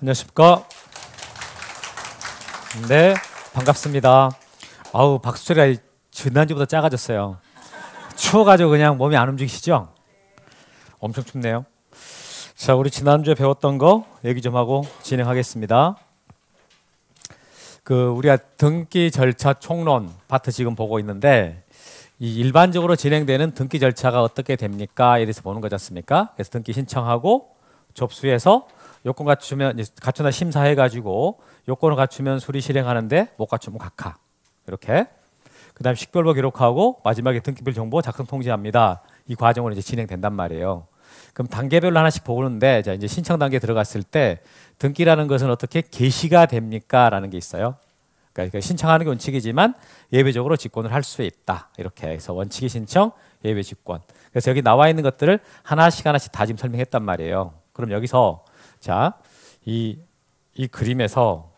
안녕하십니까? 네, 반갑습니다. 아우, 박수 소리가 지난주보다 작아졌어요. 추워가지고 그냥 몸이 안 움직이시죠? 엄청 춥네요. 자, 우리 지난주에 배웠던 거 얘기 좀 하고 진행하겠습니다. 우리가 등기 절차 총론 파트 지금 보고 있는데, 이 일반적으로 진행되는 등기 절차가 어떻게 됩니까? 이래서 보는 거지 않습니까? 그래서 등기 신청하고 접수해서 요건 갖추나 심사해가지고 요건을 갖추면 수리 실행하는데 못 갖추면 각하. 이렇게. 그 다음 식별부 기록하고 마지막에 등기별 정보 작성 통지합니다. 이 과정으로 이제 진행된단 말이에요. 그럼 단계별로 하나씩 보는데, 자, 이제 신청 단계 들어갔을 때 등기라는 것은 어떻게 개시가 됩니까? 라는 게 있어요. 그러니까 신청하는 게 원칙이지만 예외적으로 직권을 할 수 있다. 이렇게 해서 원칙이 신청, 예외 직권. 그래서 여기 나와 있는 것들을 하나씩 다 지금 설명했단 말이에요. 그럼 여기서 자, 이 그림에서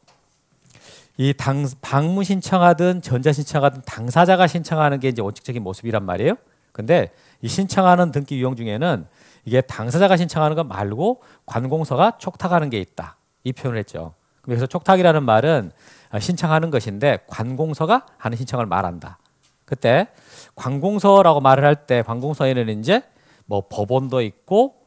이 방문 신청하든 전자 신청하든 당사자가 신청하는 게 이제 원칙적인 모습이란 말이에요. 근데 이 신청하는 등기 유형 중에는 이게 당사자가 신청하는 것 말고 관공서가 촉탁하는 게 있다. 이 표현을 했죠. 그래서 촉탁이라는 말은 신청하는 것인데 관공서가 하는 신청을 말한다. 그때 관공서라고 말을 할 때 관공서에는 이제 뭐 법원도 있고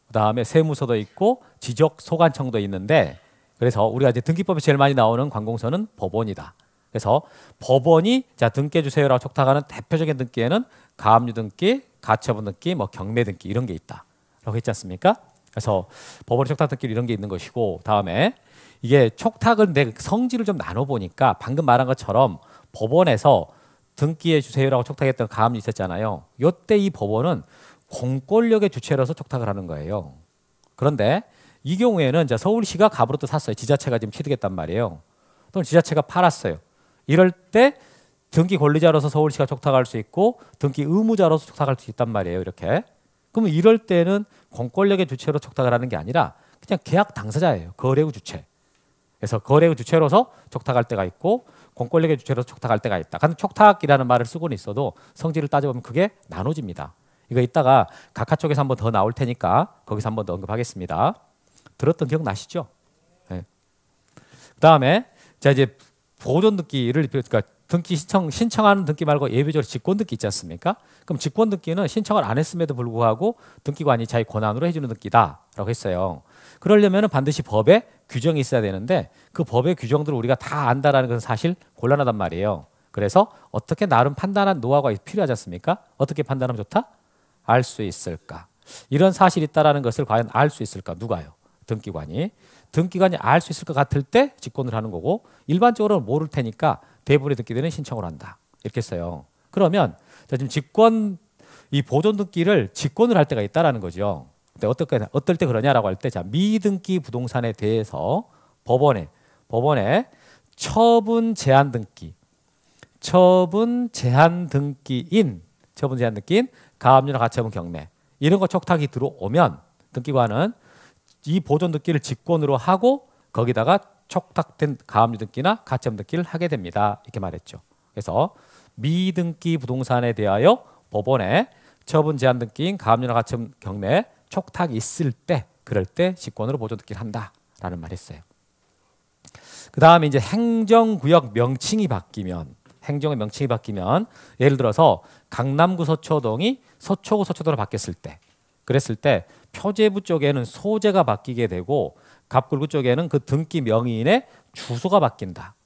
그다음에 세무서도 있고 지적소관청도 있는데, 그래서 우리가 이제 등기법에 제일 많이 나오는 관공서는 법원이다. 그래서 법원이 자 등기해 주세요라고 촉탁하는 대표적인 등기에는 가압류 등기, 가처분 등기, 뭐 경매 등기 이런 게 있다라고 했지 않습니까? 그래서 법원의 촉탁 등기 이런 게 있는 것이고, 다음에 이게 촉탁은 내 성질을 좀 나눠 보니까 방금 말한 것처럼 법원에서 등기해 주세요라고 촉탁했던 가압류 있었잖아요. 요때 이 법원은 공권력의 주체로서 촉탁을 하는 거예요. 그런데 이 경우에는 서울시가 갑으로 또 샀어요. 지자체가 지금 취득했단 말이에요. 또는 지자체가 팔았어요. 이럴 때 등기 권리자로서 서울시가 촉탁할 수 있고 등기 의무자로서 촉탁할 수 있단 말이에요. 이렇게. 그러면 이럴 때는 공권력의 주체로 촉탁을 하는 게 아니라 그냥 계약 당사자예요. 거래의 주체. 그래서 거래의 주체로서 촉탁할 때가 있고 공권력의 주체로서 촉탁할 때가 있다. 근데 촉탁이라는 말을 쓰고는 있어도 성질을 따져보면 그게 나눠집니다. 이거 이따가 각하 쪽에서 한번 더 나올 테니까 거기서 한번 더 언급하겠습니다. 들었던 기억 나시죠? 네. 그다음에 자 이제 보존 등기를, 그러니까 등기 신청하는 등기 말고 예외적으로 직권 등기 있지 않습니까? 그럼 직권 등기는 신청을 안 했음에도 불구하고 등기관이 자기 권한으로 해주는 등기다라고 했어요. 그러려면 반드시 법에 규정이 있어야 되는데 그 법의 규정들을 우리가 다 안다라는 것은 사실 곤란하단 말이에요. 그래서 어떻게 나름 판단한 노하우가 필요하지 않습니까? 어떻게 판단하면 좋다? 알 수 있을까? 이런 사실이 있다라는 것을 과연 알 수 있을까? 누가요? 등기관이 알 수 있을 것 같을 때 직권을 하는 거고, 일반적으로는 모를 테니까 대부분의 등기들은 신청을 한다. 이렇게 써요. 그러면 자, 지금 이 보존 등기를 직권을 할 때가 있다라는 거죠. 근데 어떨 때 그러냐라고 할 때, 자, 미등기 부동산에 대해서 법원에 처분 제한 등기인 가압류나 가처분 경매 이런 거 촉탁이 들어오면 등기관은 이 보존 등기를 직권으로 하고 거기다가 촉탁된 가압류 등기나 가처분 등기를 하게 됩니다. 이렇게 말했죠. 그래서 미등기 부동산에 대하여 법원에 처분 제한 등기인 가압류나 가처분 경매 촉탁이 있을 때, 그럴 때 직권으로 보존 등기를 한다라는 말했어요. 그 다음에 이제 행정구역 명칭이 바뀌면, 예를 들어서 강남구 서초동이 서초구 서초도로 바뀌었을 때, 그랬을 때 표제부 쪽에는 소재가 바뀌게 되고 갑굴구 쪽에는 그 등기 명의인의 주소가 바뀐다.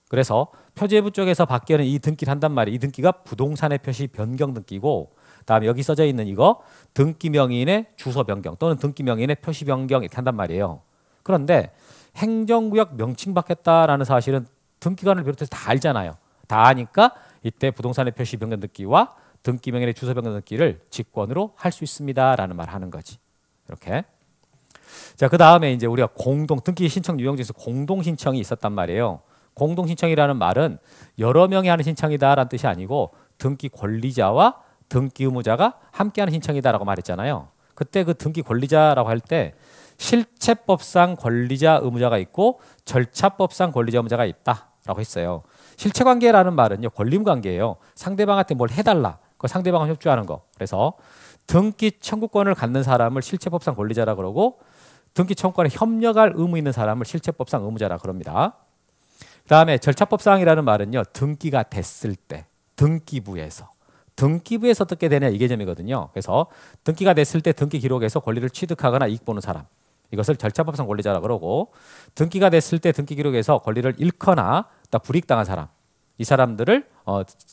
그래서 표제부 쪽에서 바뀌는 이 등기를 한단 말이에요. 이 등기가 부동산의 표시 변경 등기고, 다음에 여기 써져 있는 이거 등기 명의인의 주소 변경 또는 등기 명의인의 표시 변경 이렇게 한단 말이에요. 그런데 행정구역 명칭 바뀌었다라는 사실은 등기관을 비롯해서 다 알잖아요. 다 아니까 이때 부동산의 표시 변경 등기와 등기 명의인의 주소 변경 등기를 직권으로 할 수 있습니다라는 말을 하는 거지. 이렇게. 자, 그 다음에 이제 우리가 등기 신청 유형 중에서 공동 신청이 있었단 말이에요. 공동 신청이라는 말은 여러 명이 하는 신청이다라는 뜻이 아니고 등기 권리자와 등기 의무자가 함께하는 신청이다라고 말했잖아요. 그때 그 등기 권리자라고 할 때 실체법상 권리자 의무자가 있고 절차법상 권리자 의무자가 있다라고 했어요. 실체관계라는 말은요, 권리의무관계예요. 상대방한테 뭘 해달라, 그 상대방은 협조하는 거. 그래서 등기 청구권을 갖는 사람을 실체법상 권리자라 그러고, 등기 청구권에 협력할 의무 있는 사람을 실체법상 의무자라 그럽니다. 그다음에 절차법상이라는 말은요. 등기가 됐을 때 등기부에서 어떻게 되냐 이 개념이거든요. 그래서 등기가 됐을 때 등기 기록에서 권리를 취득하거나 이익 보는 사람 이것을 절차법상 권리자라 그러고 등기가 됐을 때 등기 기록에서 권리를 잃거나 불이익당한 사람 이 사람들을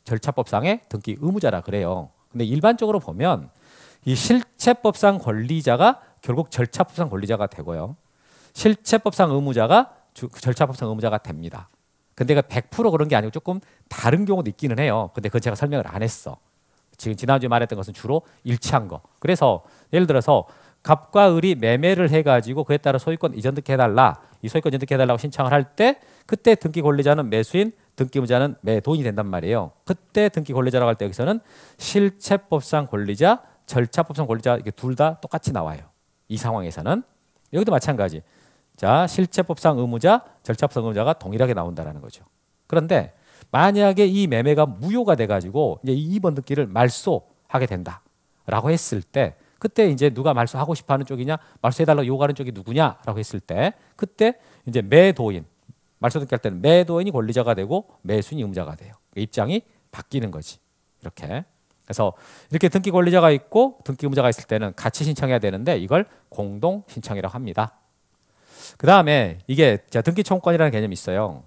절차법상의 등기 의무자라 그래요. 근데 일반적으로 보면 이 실체법상 권리자가 결국 절차법상 권리자가 되고요. 실체법상 의무자가 절차법상 의무자가 됩니다. 근데 그 100% 그런 게 아니고 조금 다른 경우도 있기는 해요. 근데 그건 제가 설명을 안 했어. 지금 지난주에 말했던 것은 주로 일치한 거. 그래서 예를 들어서 갑과 을이 매매를 해가지고 그에 따라 소유권 이전 등기해달라. 이 소유권 이전 등기해달라고 신청을 할 때 그때 등기 권리자는 매수인, 등기 의무자는 매도인이 된단 말이에요. 그때 등기 권리자라고 할 때 여기서는 실체법상 권리자, 절차법상 권리자 이게 둘 다 똑같이 나와요. 이 상황에서는 여기도 마찬가지. 자, 실체법상 의무자, 절차법상 의무자가 동일하게 나온다라는 거죠. 그런데 만약에 이 매매가 무효가 돼가지고 이제 2번 등기를 말소하게 된다라고 했을 때 그때 이제 누가 말소하고 싶어하는 쪽이냐, 말소해달라고 요구하는 쪽이 누구냐라고 했을 때 그때 이제 매도인 말소 등기할 때는 매도인이 권리자가 되고 매수인이 의무자가 돼요. 입장이 바뀌는 거지. 이렇게. 그래서 이렇게 등기 권리자가 있고 등기 의무자가 있을 때는 같이 신청해야 되는데 이걸 공동 신청이라고 합니다. 그 다음에 이게 등기 청구권이라는 개념이 있어요.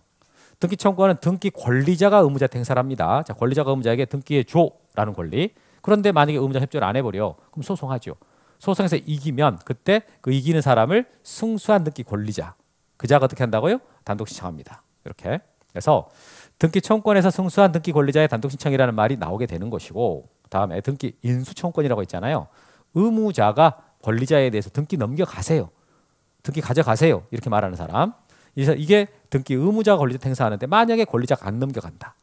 등기 청구권은 등기 권리자가 의무자한테 행사를 합니다. 자, 권리자가 의무자에게 등기해 줘라는 권리. 그런데 만약에 의무자 협조를 안 해버려 그럼 소송하죠. 소송에서 이기면 그때 그 이기는 사람을 승수한 등기 권리자 그자가 어떻게 한다고요? 단독 신청합니다. 이렇게. 그래서 등기 청구권에서 승수한 등기 권리자의 단독 신청이라는 말이 나오게 되는 것이고 다음에 등기 인수 청구권이라고 있잖아요. 의무자가 권리자에 대해서 등기 넘겨가세요. 등기 가져가세요. 이렇게 말하는 사람. 그래서 이게 등기 의무자가 권리자 행사하는데 만약에 권리자가 안 넘겨간다.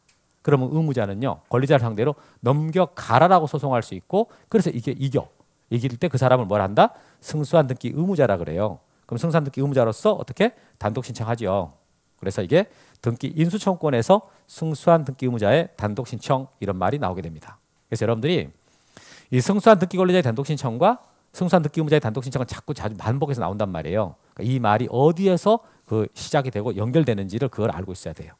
그러면 의무자는요. 권리자를 상대로 넘겨가라라고 소송할 수 있고 그래서 이게 이길 때 그 사람을 뭘 한다? 승수한 등기 의무자라 그래요. 그럼 승수한 등기 의무자로서 어떻게? 단독 신청하죠. 그래서 이게 등기 인수 청구권에서 승수한 등기 의무자의 단독 신청 이런 말이 나오게 됩니다. 그래서 여러분들이 이 승수한 등기 권리자의 단독 신청과 승수한 등기 의무자의 단독 신청은 자꾸 자주 반복해서 나온단 말이에요. 그러니까 이 말이 어디에서 그 시작이 되고 연결되는지를 그걸 알고 있어야 돼요.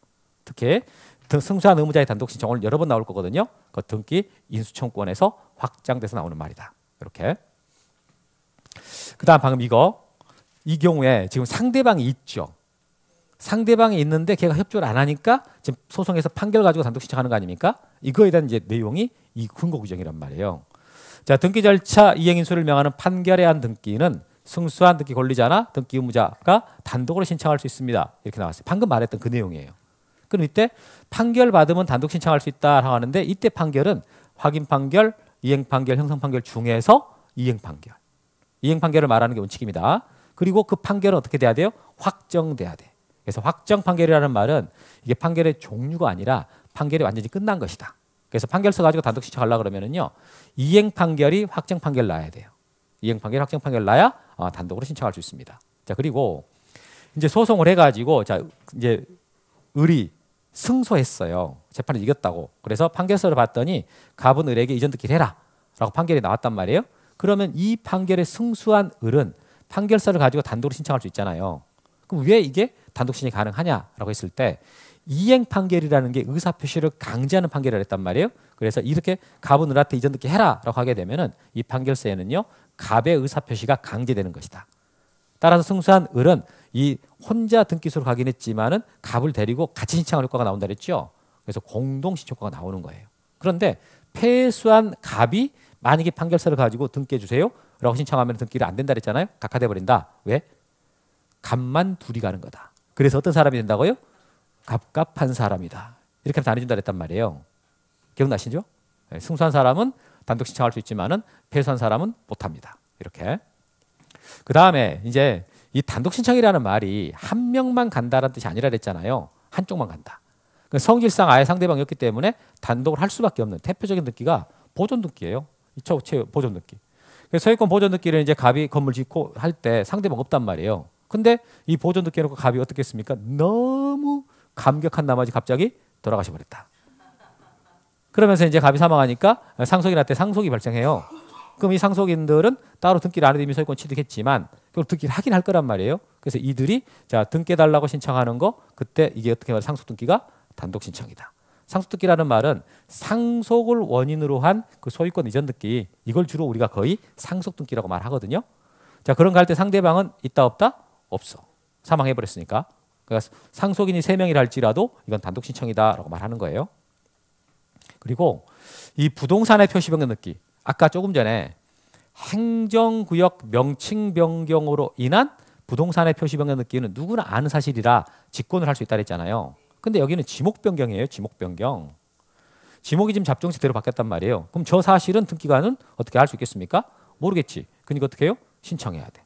특히 승수한 의무자의 단독 신청은 여러 번 나올 거거든요. 그 등기 인수 청구권에서 확장돼서 나오는 말이다. 이렇게. 그다음 방금 이 경우에 지금 상대방이 있죠. 상대방이 있는데 걔가 협조를 안 하니까 지금 소송에서 판결 가지고 단독 신청하는 거 아닙니까? 이거에 대한 이제 내용이 이 근거 규정이란 말이에요. 자, 등기 절차 이행 인수를 명하는 판결에 한 등기는 승수한 등기 권리자나 등기 의무자가 단독으로 신청할 수 있습니다. 이렇게 나왔어요. 방금 말했던 그 내용이에요. 그럼 이때 판결 받으면 단독 신청할 수 있다라고 하는데 이때 판결은 확인 판결, 이행 판결, 형성 판결 중에서 이행 판결. 이행 판결을 말하는 게 원칙입니다. 그리고 그 판결은 어떻게 돼야 돼요? 확정돼야 돼. 그래서 확정 판결이라는 말은 이게 판결의 종류가 아니라 판결이 완전히 끝난 것이다. 그래서 판결서 가지고 단독 신청하려고 그러면은요. 이행 판결이 확정 판결 나야 돼요. 이행 판결, 확정 판결 나야 단독으로 신청할 수 있습니다. 자, 그리고 이제 소송을 해가지고 자 이제 을이 승소했어요. 재판을 이겼다고. 그래서 판결서를 봤더니 갑은 을에게 이전 등기를 해라라고 판결이 나왔단 말이에요. 그러면 이 판결에 승소한 을은 판결서를 가지고 단독으로 신청할 수 있잖아요. 그럼 왜 이게 단독 신청이 가능하냐라고 했을 때 이행 판결이라는 게 의사 표시를 강제하는 판결을 했단 말이에요. 그래서 이렇게 갑은 을한테 이전 등기 해라라고 하게 되면은 이 판결서에는요 갑의 의사 표시가 강제되는 것이다. 따라서 승소한 을은 이 혼자 등기소로 가긴 했지만은 갑을 데리고 같이 신청할 효과가 나온다 그랬죠. 그래서 공동 신청효과가 나오는 거예요. 그런데 패소한 갑이 만약에 판결서를 가지고 등기해 주세요라고 신청하면 등기를 안 된다 그랬잖아요. 각하돼 버린다. 왜? 갑만 둘이 가는 거다. 그래서 어떤 사람이 된다고요? 갑갑한 사람이다. 이렇게 하면서 안 해준다 그랬단 말이에요. 기억나시죠? 네, 승소한 사람은 단독 신청할 수 있지만은 패소한 사람은 못합니다. 이렇게. 그 다음에 이제 이 단독 신청이라는 말이 한 명만 간다라는 뜻이 아니라 그랬잖아요. 한쪽만 간다. 성질상 아예 상대방이 없기 때문에 단독을 할 수밖에 없는 대표적인 등기가 보존 등기예요. 보존 등기. 소유권 보존 등기를 이제 갑이 건물 짓고 할 때 상대방 없단 말이에요. 근데 이 보존 등기 해놓고 갑이 어떻게 했습니까? 너무 감격한 나머지 갑자기 돌아가셔 버렸다. 그러면서 이제 갑이 사망하니까 상속인한테 상속이 발생해요. 그럼 이 상속인들은 따로 등기를 안 해도 이미 소유권 취득했지만 또 등기를 하긴 할 거란 말이에요. 그래서 이들이 자 등기해달라고 신청하는 거 그때 이게 어떻게 말해 상속 등기가 단독 신청이다. 상속 등기라는 말은 상속을 원인으로 한 그 소유권 이전 등기 이걸 주로 우리가 거의 상속 등기라고 말하거든요. 자 그런 거 할 때 상대방은 있다 없다? 없어. 사망해 버렸으니까. 그러니까 상속인이 3명이라 할지라도 이건 단독 신청이다라고 말하는 거예요. 그리고 이 부동산의 표시 변경 등기 아까 조금 전에 행정구역 명칭 변경으로 인한 부동산의 표시 변경 등기는 누구나 아는 사실이라 직권을 할 수 있다 그랬잖아요. 근데 여기는 지목 변경이에요. 지목 변경. 지목이 지금 잡종시대로 바뀌었단 말이에요. 그럼 저 사실은 등기관은 어떻게 할 수 있겠습니까? 모르겠지. 그러니까 어떻게 해요? 신청해야 돼.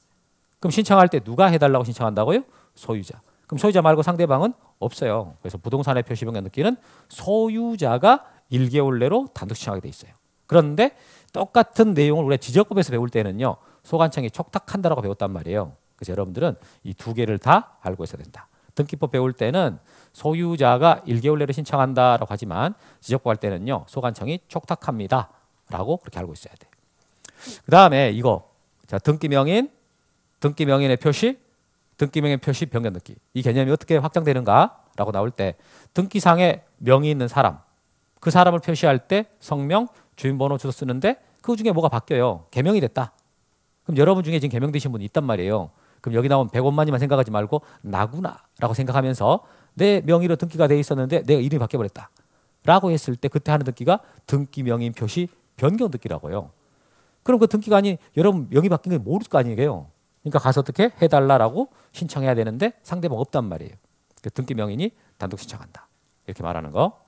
그럼 신청할 때 누가 해달라고 신청한다고요? 소유자. 그럼 소유자 말고 상대방은 없어요. 그래서 부동산의 표시 변경 등기는 소유자가 1개월 내로 단독 신청하게 돼 있어요. 그런데 똑같은 내용을 우리가 지적법에서 배울 때는요. 소관청이 촉탁한다라고 배웠단 말이에요. 그래서 여러분들은 이 2개를 다 알고 있어야 된다. 등기법 배울 때는 소유자가 1개월 내로 신청한다라고 하지만 지적법 할 때는요. 소관청이 촉탁합니다라고 그렇게 알고 있어야 돼. 그 다음에 이거 자 등기명인, 등기명인의 표시, 등기명인 표시 변경 등기 이 개념이 어떻게 확장되는가라고 나올 때 등기상에 명의 있는 사람 그 사람을 표시할 때 성명, 주민번호, 주소 쓰는데 그 중에 뭐가 바뀌어요. 개명이 됐다. 그럼 여러분 중에 지금 개명되신 분이 있단 말이에요. 그럼 여기 나온 100원만이만 생각하지 말고 나구나라고 생각하면서 내 명의로 등기가 돼 있었는데 내가 이름이 바뀌어버렸다. 라고 했을 때 그때 하는 등기가 등기명인 표시 변경 등기라고요. 그럼 그 등기관이 여러분 명의 바뀐 걸 모를 거 아니에요. 그러니까 가서 어떻게 해달라고 신청해야 되는데 상대방 없단 말이에요. 등기명인이 단독 신청한다. 이렇게 말하는 거.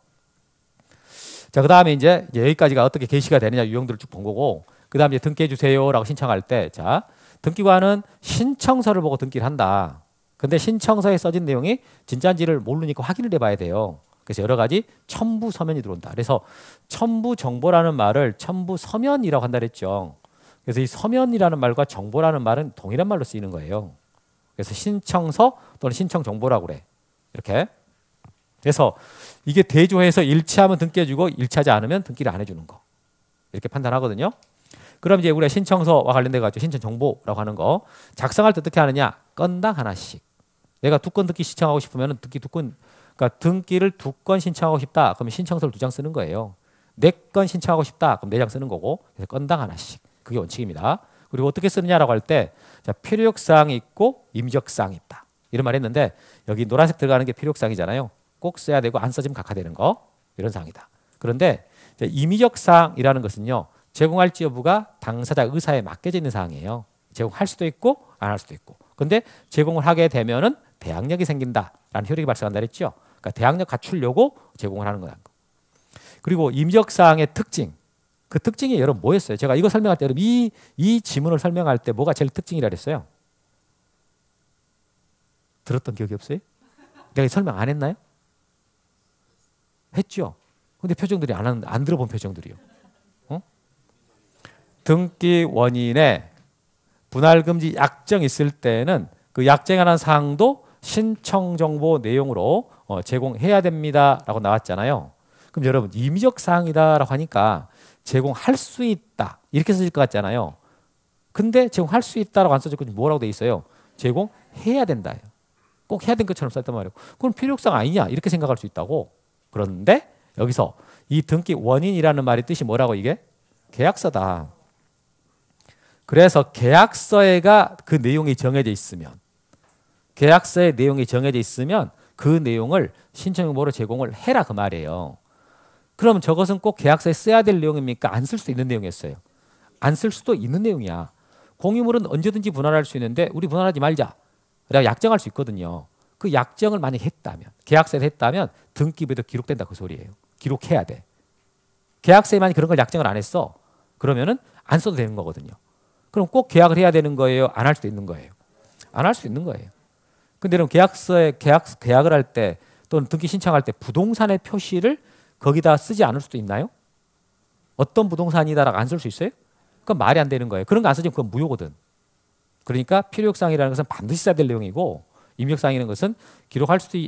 자, 그 다음에 이제 여기까지가 어떻게 게시가 되느냐 유형들을 쭉 본 거고, 그 다음에 등기해 주세요라고 신청할 때, 자, 등기관은 신청서를 보고 등기를 한다. 근데 신청서에 써진 내용이 진짜인지를 모르니까 확인을 해봐야 돼요. 그래서 여러 가지 첨부 서면이 들어온다. 그래서 첨부 정보라는 말을 첨부 서면이라고 한다 그랬죠. 그래서 이 서면이라는 말과 정보라는 말은 동일한 말로 쓰이는 거예요. 그래서 신청서 또는 신청 정보라고 그래. 이렇게. 그래서 이게 대조해서 일치하면 등기해주고 일치하지 않으면 등기를 안 해주는 거. 이렇게 판단하거든요. 그럼 이제 우리가 신청서와 관련돼 가지고 신청 정보라고 하는 거 작성할 때 어떻게 하느냐? 건당 하나씩. 내가 2건 등기 신청하고 싶으면 등기 2건, 그러니까 등기를 2건 신청하고 싶다. 그러면 신청서를 2장 쓰는 거예요. 4건 신청하고 싶다. 그럼 4장 쓰는 거고. 그래서 건당 하나씩. 그게 원칙입니다. 그리고 어떻게 쓰느냐라고 할 때, 자, 필요역사항이 있고 임적사항이 있다. 이런 말 했는데 여기 노란색 들어가는 게 필요역사항이잖아요. 꼭 써야 되고 안 써지면 각하되는 거. 이런 사항이다. 그런데 임의적 사항이라는 것은요. 제공할지 여부가 당사자 의사에 맡겨져 있는 사항이에요. 제공할 수도 있고 안 할 수도 있고. 근데 제공을 하게 되면은 대항력이 생긴다라는 효력이 발생한다 그랬죠. 그러니까 대항력 갖추려고 제공을 하는 거야. 그리고 임의적 사항의 특징. 그 특징이 여러분 뭐였어요? 제가 이거 설명할 때 여러분 이 지문을 설명할 때 뭐가 제일 특징이라 그랬어요? 들었던 기억이 없어요? 내가 설명 안 했나요? 했죠. 근데 표정들이 안 들어본 표정들이요. 등기 원인에 분할금지 약정 있을 때는 그 약정하는 사항도 신청 정보 내용으로 제공해야 됩니다라고 나왔잖아요. 그럼 여러분 임의적 사항이다라고 하니까 제공할 수 있다 이렇게 써질 것 같잖아요. 근데 제공할 수 있다라고 안 써졌고 뭐라고 돼 있어요? 제공해야 된다. 꼭 해야 된 것처럼 썼단 말이에요. 그건 필요성 아니냐 이렇게 생각할 수 있다고. 그런데 여기서 이 등기 원인이라는 말의 뜻이 뭐라고 이게? 계약서다. 그래서 계약서에가 그 내용이 정해져 있으면 계약서의 내용이 정해져 있으면 그 내용을 신청정보로 제공을 해라 그 말이에요. 그럼 저것은 꼭 계약서에 써야 될 내용입니까? 안 쓸 수도 있는 내용이었어요. 안 쓸 수도 있는 내용이야. 공유물은 언제든지 분할할 수 있는데 우리 분할하지 말자. 그래야 약정할 수 있거든요. 그 약정을 만약에 했다면 계약서에 했다면 등기부에도 기록된다 그 소리예요. 기록해야 돼. 계약서에 만약 그런 걸 약정을 안 했어. 그러면은 안 써도 되는 거거든요. 그럼 꼭 계약을 해야 되는 거예요? 안 할 수도 있는 거예요? 안 할 수 있는 거예요. 근데 그럼 계약서에 계약을 할 때 또는 등기 신청할 때 부동산의 표시를 거기다 쓰지 않을 수도 있나요? 어떤 부동산이다라고 안 쓸 수 있어요? 그건 말이 안 되는 거예요. 그런 거 안 쓰면 그건 무효거든. 그러니까 필요역사항이라는 것은 반드시 써야 될 내용이고 임의역사항이라는 것은 기록할 수도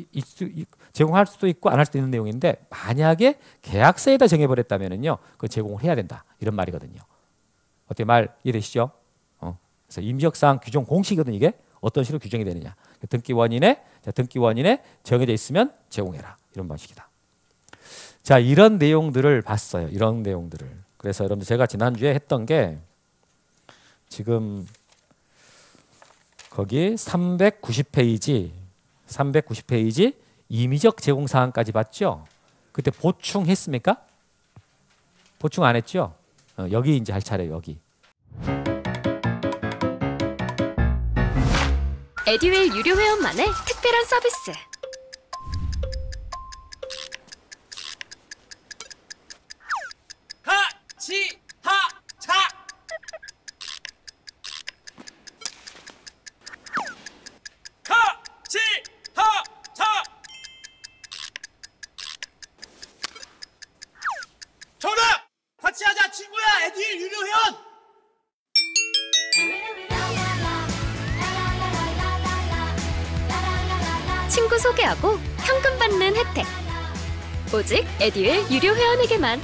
제공할 수도 있고 안 할 수도 있는 내용인데 만약에 계약서에다 정해버렸다면은요, 그 제공을 해야 된다 이런 말이거든요. 어떻게 말 이해되시죠? 그래서 임시적사항 규정 공식이거든. 이게 어떤 식으로 규정이 되느냐. 등기원인에 정해져 있으면 제공해라. 이런 방식이다. 자, 이런 내용들을 봤어요. 이런 내용들을. 그래서 여러분들 제가 지난주에 했던 게 지금 거기 390페이지 임의적 제공 사항까지 봤죠? 그때 보충했습니까? 보충 안 했죠? 여기 이제 할 차례예요. 여기. 에듀윌 유료 회원만의 특별한 서비스. 정답! 같이 하자 친구야. 에듀윌 유료 회원. 친구 소개하고 현금 받는 혜택. 오직 에듀윌 유료 회원에게만.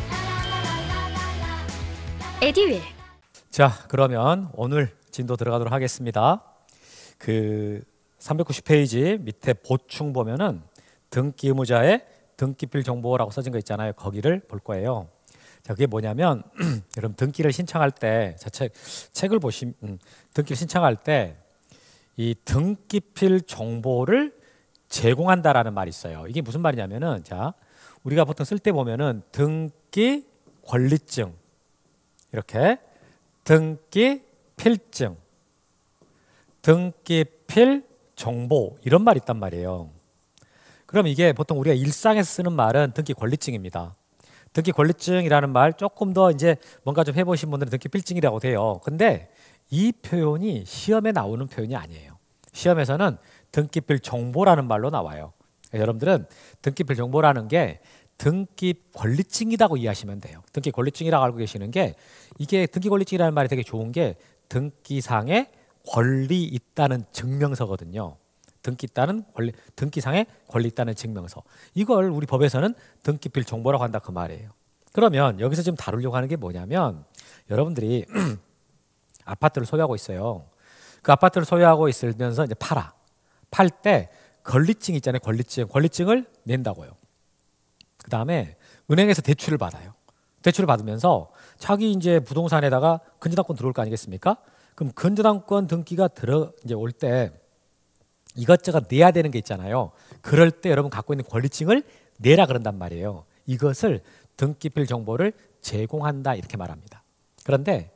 에듀윌. 자, 그러면 오늘 진도 들어가도록 하겠습니다. 그 390페이지 밑에 보충 보면은 등기 의무자의 등기필 정보라고 써진 거 있잖아요. 거기를 볼 거예요. 자, 그게 뭐냐면 여러분 등기를 신청할 때 책을 보시면 등기를 신청할 때 이 등기필 정보를 제공한다라는 말이 있어요. 이게 무슨 말이냐면은 자, 우리가 보통 쓸 때 보면은 등기 권리증 이렇게 등기 필증 등기필 정보 이런 말이 있단 말이에요. 그럼 이게 보통 우리가 일상에서 쓰는 말은 등기 권리증입니다. 등기 권리증이라는 말 조금 더 이제 뭔가 좀 해보신 분들은 등기 필증이라고 돼요. 근데 이 표현이 시험에 나오는 표현이 아니에요. 시험에서는 등기필 정보라는 말로 나와요. 여러분들은 등기필 정보라는 게 등기 권리증이라고 이해하시면 돼요. 등기 권리증이라고 알고 계시는 게 이게 등기 권리증이라는 말이 되게 좋은 게 등기상에 권리 있다는 증명서거든요. 등기상에 권리 있다는 증명서. 이걸 우리 법에서는 등기필 정보라고 한다 그 말이에요. 그러면 여기서 지금 다루려고 하는 게 뭐냐면 여러분들이 아파트를 소유하고 있어요. 그 아파트를 소유하고 있으면서 이제 팔 때 권리증 있잖아요. 권리증을 낸다고요. 그 다음에 은행에서 대출을 받아요. 대출을 받으면서 자기 이제 부동산에다가 근저당권 들어올 거 아니겠습니까? 그럼 근저당권 등기가 이제 올 때 이것저것 내야 되는 게 있잖아요. 그럴 때 여러분 갖고 있는 권리증을 내라 그런단 말이에요. 이것을 등기필 정보를 제공한다 이렇게 말합니다. 그런데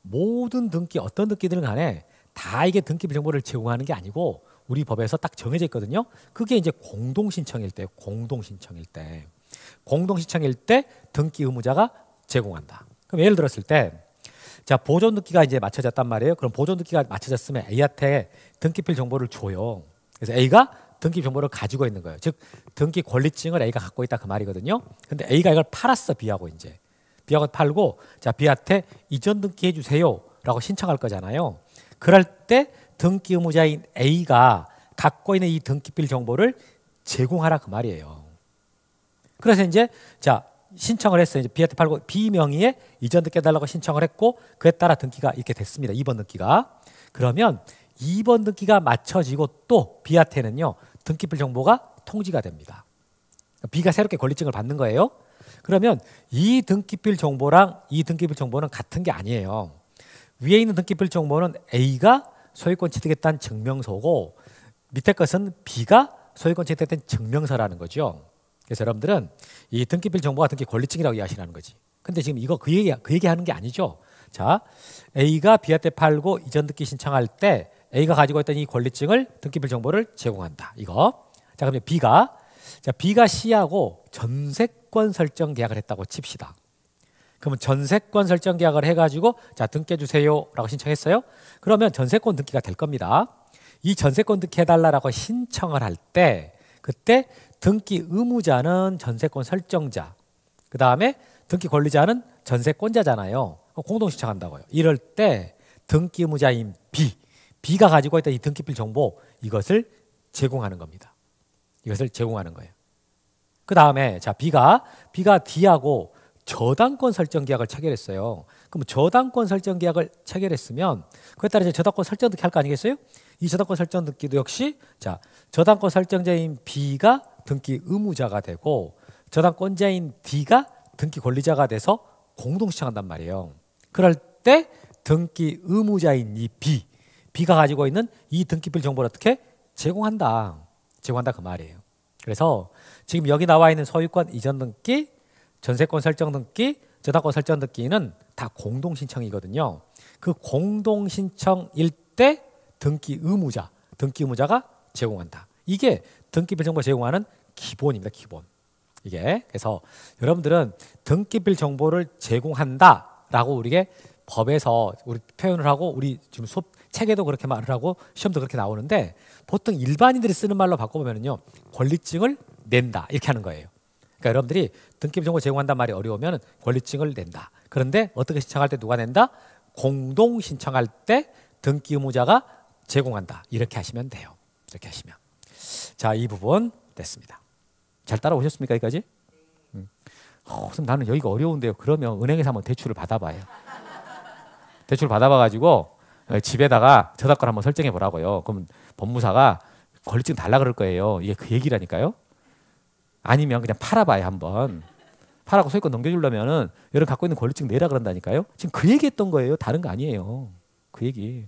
모든 등기 어떤 등기들은 간에 다 이게 등기필 정보를 제공하는 게 아니고 우리 법에서 딱 정해져 있거든요. 그게 이제 공동신청일 때 등기 의무자가 제공한다. 그럼 예를 들었을 때 자, 보존 등기가 이제 맞춰졌단 말이에요. 그럼 보존 등기가 맞춰졌으면 A한테 등기필 정보를 줘요. 그래서 A가 등기 정보를 가지고 있는 거예요. 즉 등기 권리증을 A가 갖고 있다 그 말이거든요. 근데 A가 이걸 팔았어. B하고 팔고 자, B한테 이전 등기해 주세요라고 신청할 거잖아요. 그럴 때 등기 의무자인 A가 갖고 있는 이 등기필 정보를 제공하라 그 말이에요. 그래서 이제 자, 신청을 했어요. 이제 B한테 팔고 B 명의의 이전 등기 해달라고 신청을 했고 그에 따라 등기가 이렇게 됐습니다. 2번 등기가. 그러면 2번 등기가 맞춰지고 또 B한테는요 등기필 정보가 통지가 됩니다. B가 새롭게 권리증을 받는 거예요. 그러면 이 등기필 정보랑 이 등기필 정보는 같은 게 아니에요. 위에 있는 등기필 정보는 A가 소유권 취득했다는 증명서고 밑에 것은 B가 소유권 취득했다는 증명서라는 거죠. 그래서 여러분들은 이 등기필 정보가 등기 권리증이라고 이해하시라는 거지. 근데 지금 이거 그 얘기 하는 게 아니죠. 자, A가 B한테 팔고 이전 등기 신청할 때 A가 가지고 있던 이 권리증을 등기필 정보를 제공한다. 이거. 자, 그러면 B가 C하고 전세권 설정 계약을 했다고 칩시다. 그러면 전세권 설정 계약을 해가지고 자, 등기해 주세요라고 신청했어요. 그러면 전세권 등기가 될 겁니다. 이 전세권 등기 해달라고 신청을 할 때 그때 등기 의무자는 전세권 설정자, 그 다음에 등기 권리자는 전세권자잖아요. 공동 신청한다고요. 이럴 때 등기 의무자인 B가 가지고 있던 이 등기필 정보 이것을 제공하는 겁니다. 이것을 제공하는 거예요. 그 다음에 자 B가 D하고 저당권 설정 계약을 체결했어요. 그럼 저당권 설정 계약을 체결했으면 그에 따라 이제 저당권 설정 등기 할 거 아니겠어요? 이 저당권 설정 등기도 역시 자 저당권 설정자인 B가 등기 의무자가 되고 저당권자인 D가 등기 권리자가 돼서 공동 신청한단 말이에요. 그럴 때 등기 의무자인 이 B가 가지고 있는 이 등기필 정보를 어떻게 제공한다 그 말이에요. 그래서 지금 여기 나와 있는 소유권 이전 등기, 전세권 설정 등기, 저당권 설정 등기는 다 공동 신청이거든요. 그 공동 신청일 때 등기 의무자가 제공한다. 이게 등기필 정보 제공하는 기본입니다. 기본. 이게 그래서 여러분들은 등기필 정보를 제공한다라고 우리게 법에서 우리 표현을 하고 우리 지금 수업 책에도 그렇게 말을 하고 시험도 그렇게 나오는데 보통 일반인들이 쓰는 말로 바꿔보면요 권리증을 낸다 이렇게 하는 거예요. 그러니까 여러분들이 등기필 정보 제공한단 말이 어려우면 권리증을 낸다. 그런데 어떻게 신청할 때 누가 낸다? 공동 신청할 때 등기 의무자가 제공한다. 이렇게 하시면 돼요. 이렇게 하시면. 자, 이 부분 됐습니다. 잘 따라오셨습니까? 여기까지? 선생님 나는 여기가 어려운데요. 그러면 은행에서 한번 대출을 받아봐요. 대출 받아봐가지고 집에다가 저당권 한번 설정해 보라고요. 그럼 법무사가 권리증 달라 그럴 거예요. 이게 그 얘기라니까요. 아니면 그냥 팔아봐요 한번. 팔아고 소유권 넘겨주려면은 여러분 갖고 있는 권리증 내라 그런다니까요. 지금 그 얘기했던 거예요. 다른 거 아니에요. 그 얘기.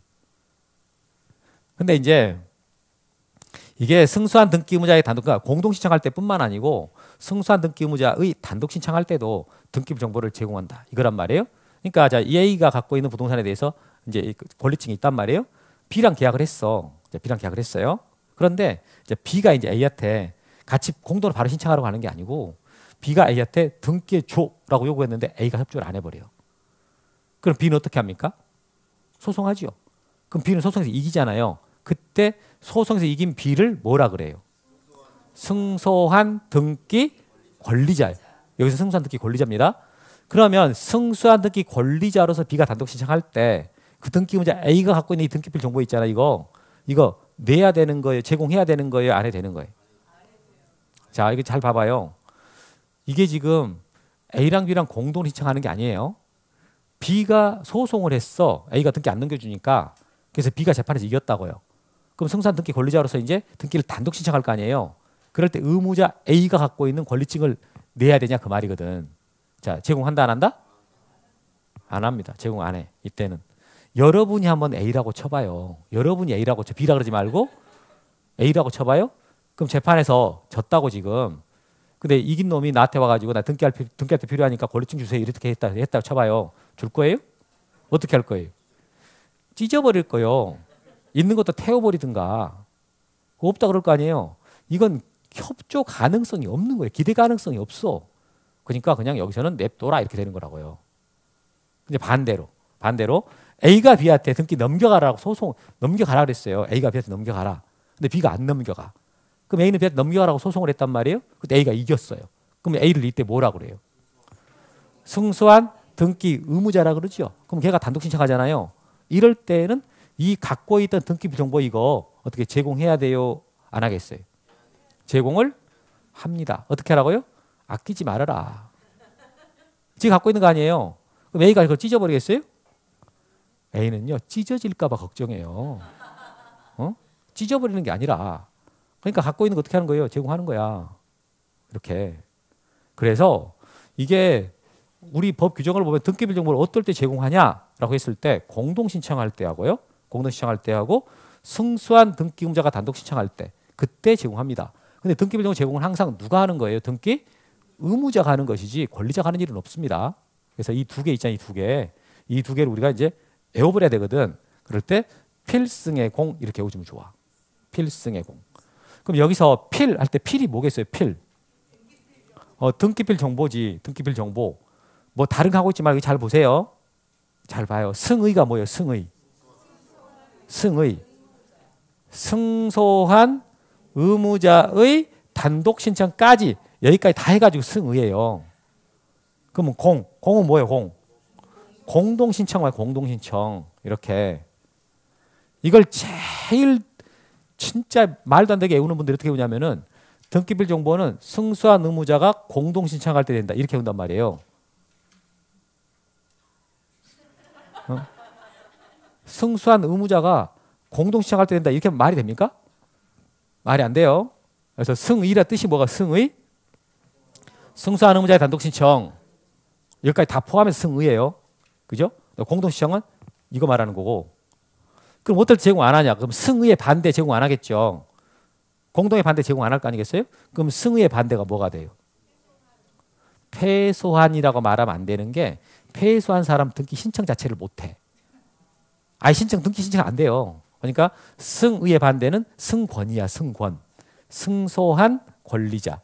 근데 이제 이게 승소한 등기 의무자의 그러니까 공동 신청할 때뿐만 아니고 승소한 등기 의무자의 단독 신청할 때도 등기 정보를 제공한다. 이거란 말이에요. 그러니까 자, A가 갖고 있는 부동산에 대해서 이제 권리증이 있단 말이에요. B랑 계약을 했어. B랑 계약을 했어요. 그런데 이제 B가 이제 A한테 같이 공동으로 바로 신청하러 가는 게 아니고 B가 A한테 등기해 줘라고 요구했는데 A가 협조를 안 해버려요. 그럼 B는 어떻게 합니까? 소송하죠. 그럼 B는 소송에서 이기잖아요. 그때 소송에서 이긴 B를 뭐라 그래요? 승소한 등기 권리자예요. 여기서 승소한 등기 권리자입니다. 그러면 승소한 등기 권리자로서 B가 단독 신청할 때 그 등기 의무자 A가 갖고 있는 이 등기필 정보 있잖아요. 이거 내야 되는 거예요? 제공해야 되는 거예요? 안 해야 되는 거예요? 자, 이거 잘 봐봐요. 이게 지금 A랑 B랑 공동 신청하는 게 아니에요. B가 소송을 했어. A가 등기 안 넘겨주니까. 그래서 B가 재판에서 이겼다고요. 그럼 승소한 등기 권리자로서 이제 등기를 단독 신청할 거 아니에요. 그럴 때 의무자 A가 갖고 있는 권리증을 내야 되냐 그 말이거든. 자, 제공한다 안 한다? 안 합니다. 제공 안 해. 이때는. 여러분이 한번 A라고 쳐봐요. 여러분이 A라고 쳐. B라 그러지 말고 A라고 쳐봐요. 그럼 재판에서 졌다고 지금. 근데 이긴 놈이 나한테 와가지고 나 등기할 때 필요하니까 권리증 주세요. 이렇게 했다고 쳐봐요. 줄 거예요? 어떻게 할 거예요? 찢어버릴 거예요. 있는 것도 태워버리든가. 없다 그럴 거 아니에요. 이건 협조 가능성이 없는 거예요. 기대 가능성이 없어. 그러니까 그냥 여기서는 냅둬라 이렇게 되는 거라고요. 근데 반대로 A가 B한테 등기 넘겨가라고 소송 넘겨가라 그랬어요. A가 B한테 넘겨가라. 근데 B가 안 넘겨가. 그럼 A는 B한테 넘겨가라고 소송을 했단 말이에요. 그때 A가 이겼어요. 그럼 A를 이때 뭐라 그래요? 승소한 등기 의무자라 그러죠. 그럼 걔가 단독 신청하잖아요. 이럴 때는 이 갖고 있던 등기부 정보 이거 어떻게 제공해야 돼요? 안 하겠어요? 제공을 합니다. 어떻게 하라고요? 아끼지 말아라. 지금 갖고 있는 거 아니에요. 그럼 A가 그걸 찢어버리겠어요? A는요 찢어질까 봐 걱정해요. 찢어버리는 게 아니라 그러니까 갖고 있는 거 어떻게 하는 거예요? 제공하는 거야. 이렇게. 그래서 이게 우리 법 규정을 보면 등기부 정보를 어떨 때 제공하냐라고 했을 때 공동 신청할 때 하고요. 공동 신청할 때 하고 승소한 등기 의무자가 단독 신청할 때 그때 제공합니다. 근데 등기부 정보 제공은 항상 누가 하는 거예요? 등기 의무자가 하는 것이지 권리자가 하는 일은 없습니다. 그래서 이 두 개 있잖아요. 이 두 개를 우리가 이제 외워버려야 되거든. 그럴 때 필승의 공 이렇게 외워주면 좋아. 필승의 공. 그럼 여기서 필 할 때 필이 뭐겠어요? 필. 등기필 정보지. 등기필 정보. 뭐 다른 거 하고 있지 말고 잘 보세요. 잘 봐요. 승의가 뭐예요? 승의. 승소한 의무자의 단독 신청까지 여기까지 다 해가지고 승의예요. 그러면 공은 뭐예요? 공동 신청 말고 공동 신청 이렇게 이걸 제일 진짜 말도 안 되게 외우는 분들이 어떻게 외우냐면은 등기필 정보는 승소한 의무자가 공동 신청할 때 된다 이렇게 외운단 말이에요. 승수한 의무자가 공동신청할 때 된다. 이렇게 하면 말이 됩니까? 말이 안 돼요. 그래서 승의라 뜻이 뭐가 승의? 승수한 의무자의 단독신청. 여기까지 다 포함해서 승의예요. 그죠? 공동신청은 이거 말하는 거고. 그럼 어떨 때 제공 안 하냐? 그럼 승의의 반대 제공 안 하겠죠. 공동의 반대 제공 안 할 거 아니겠어요? 그럼 승의의 반대가 뭐가 돼요? 패소한이라고 말하면 안 되는 게 패소한 사람 등기 신청 자체를 못 해. 아예 등기 신청 안 돼요. 그러니까 승의의 반대는 승권이야. 승권. 승소한 권리자.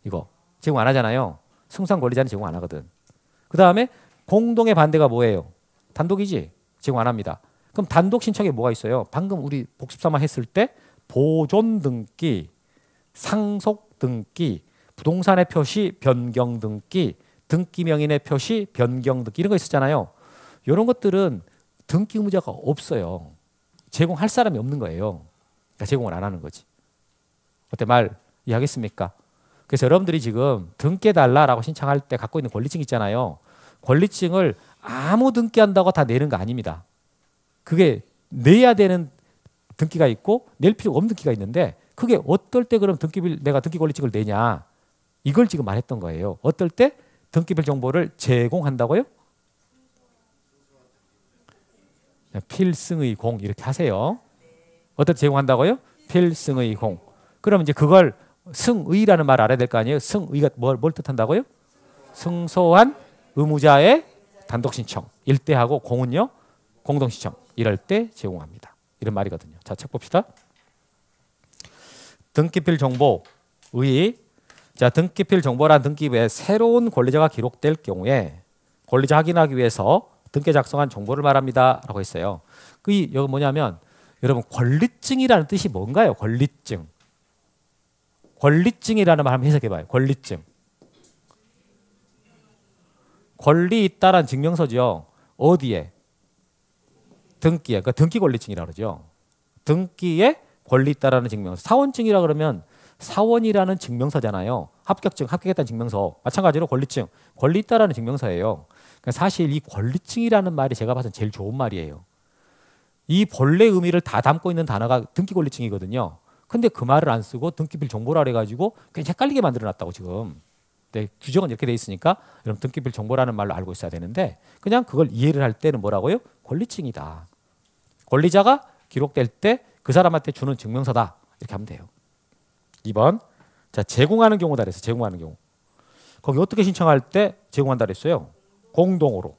이거 제공 안 하잖아요. 승소한 권리자는 제공 안 하거든. 그 다음에 공동의 반대가 뭐예요? 단독이지. 제공 안 합니다. 그럼 단독 신청에 뭐가 있어요? 방금 우리 복습삼아 했을 때 보존 등기, 상속 등기, 부동산의 표시 변경 등기, 등기 명인의 표시 변경 등기 이런 거 있었잖아요. 이런 것들은 등기 의무자가 없어요. 제공할 사람이 없는 거예요. 그러니까 제공을 안 하는 거지. 어때 말 이해하겠습니까? 그래서 여러분들이 지금 등기해달라라고 신청할 때 갖고 있는 권리증 있잖아요. 권리증을 아무 등기한다고 다 내는 거 아닙니다. 그게 내야 되는 등기가 있고 낼 필요가 없는 등기가 있는데 그게 어떨 때 그럼 내가 등기 권리증을 내냐 이걸 지금 말했던 거예요. 어떨 때 등기별 정보를 제공한다고요? 필승의 공 이렇게 하세요. 어떨 때 제공한다고요? 필승의 공. 그럼 이제 그걸 승의라는 말 알아야 될 거 아니에요? 승의가 뭘 뜻한다고요? 승소한 의무자의 단독 신청. 일대하고 공은요? 공동 신청. 이럴 때 제공합니다. 이런 말이거든요. 자, 책 봅시다. 등기필 정보의 자, 등기필 정보란 등기부에 새로운 권리자가 기록될 경우에 권리자 확인하기 위해서 등기 작성한 정보를 말합니다. 라고 했어요. 여기 뭐냐면 여러분 권리증이라는 뜻이 뭔가요? 권리증. 권리증이라는 말 한번 해석해 봐요. 권리증. 권리 있다라는 증명서죠. 어디에? 등기에. 그러니까 등기 권리증이라고 그러죠. 등기에 권리 있다라는 증명서. 사원증이라 그러면 사원이라는 증명서잖아요. 합격했다는 증명서. 마찬가지로 권리증. 권리 있다라는 증명서예요. 그러니까 사실 이 권리증이라는 말이 제가 봐서는 제일 좋은 말이에요. 이 본래 의미를 다 담고 있는 단어가 등기 권리증이거든요. 근데 그 말을 안 쓰고 등기필 정보라 그래가지고 그냥 헷갈리게 만들어놨다고 지금. 네, 규정은 이렇게 돼 있으니까 여러분 등기필 정보라는 말로 알고 있어야 되는데 그냥 그걸 이해를 할 때는 뭐라고요? 권리증이다. 권리자가 기록될 때 그 사람한테 주는 증명서다. 이렇게 하면 돼요. 2번. 자, 제공하는 경우다 그래서 제공하는 경우. 거기 어떻게 신청할 때 제공한다 그랬어요? 공동으로.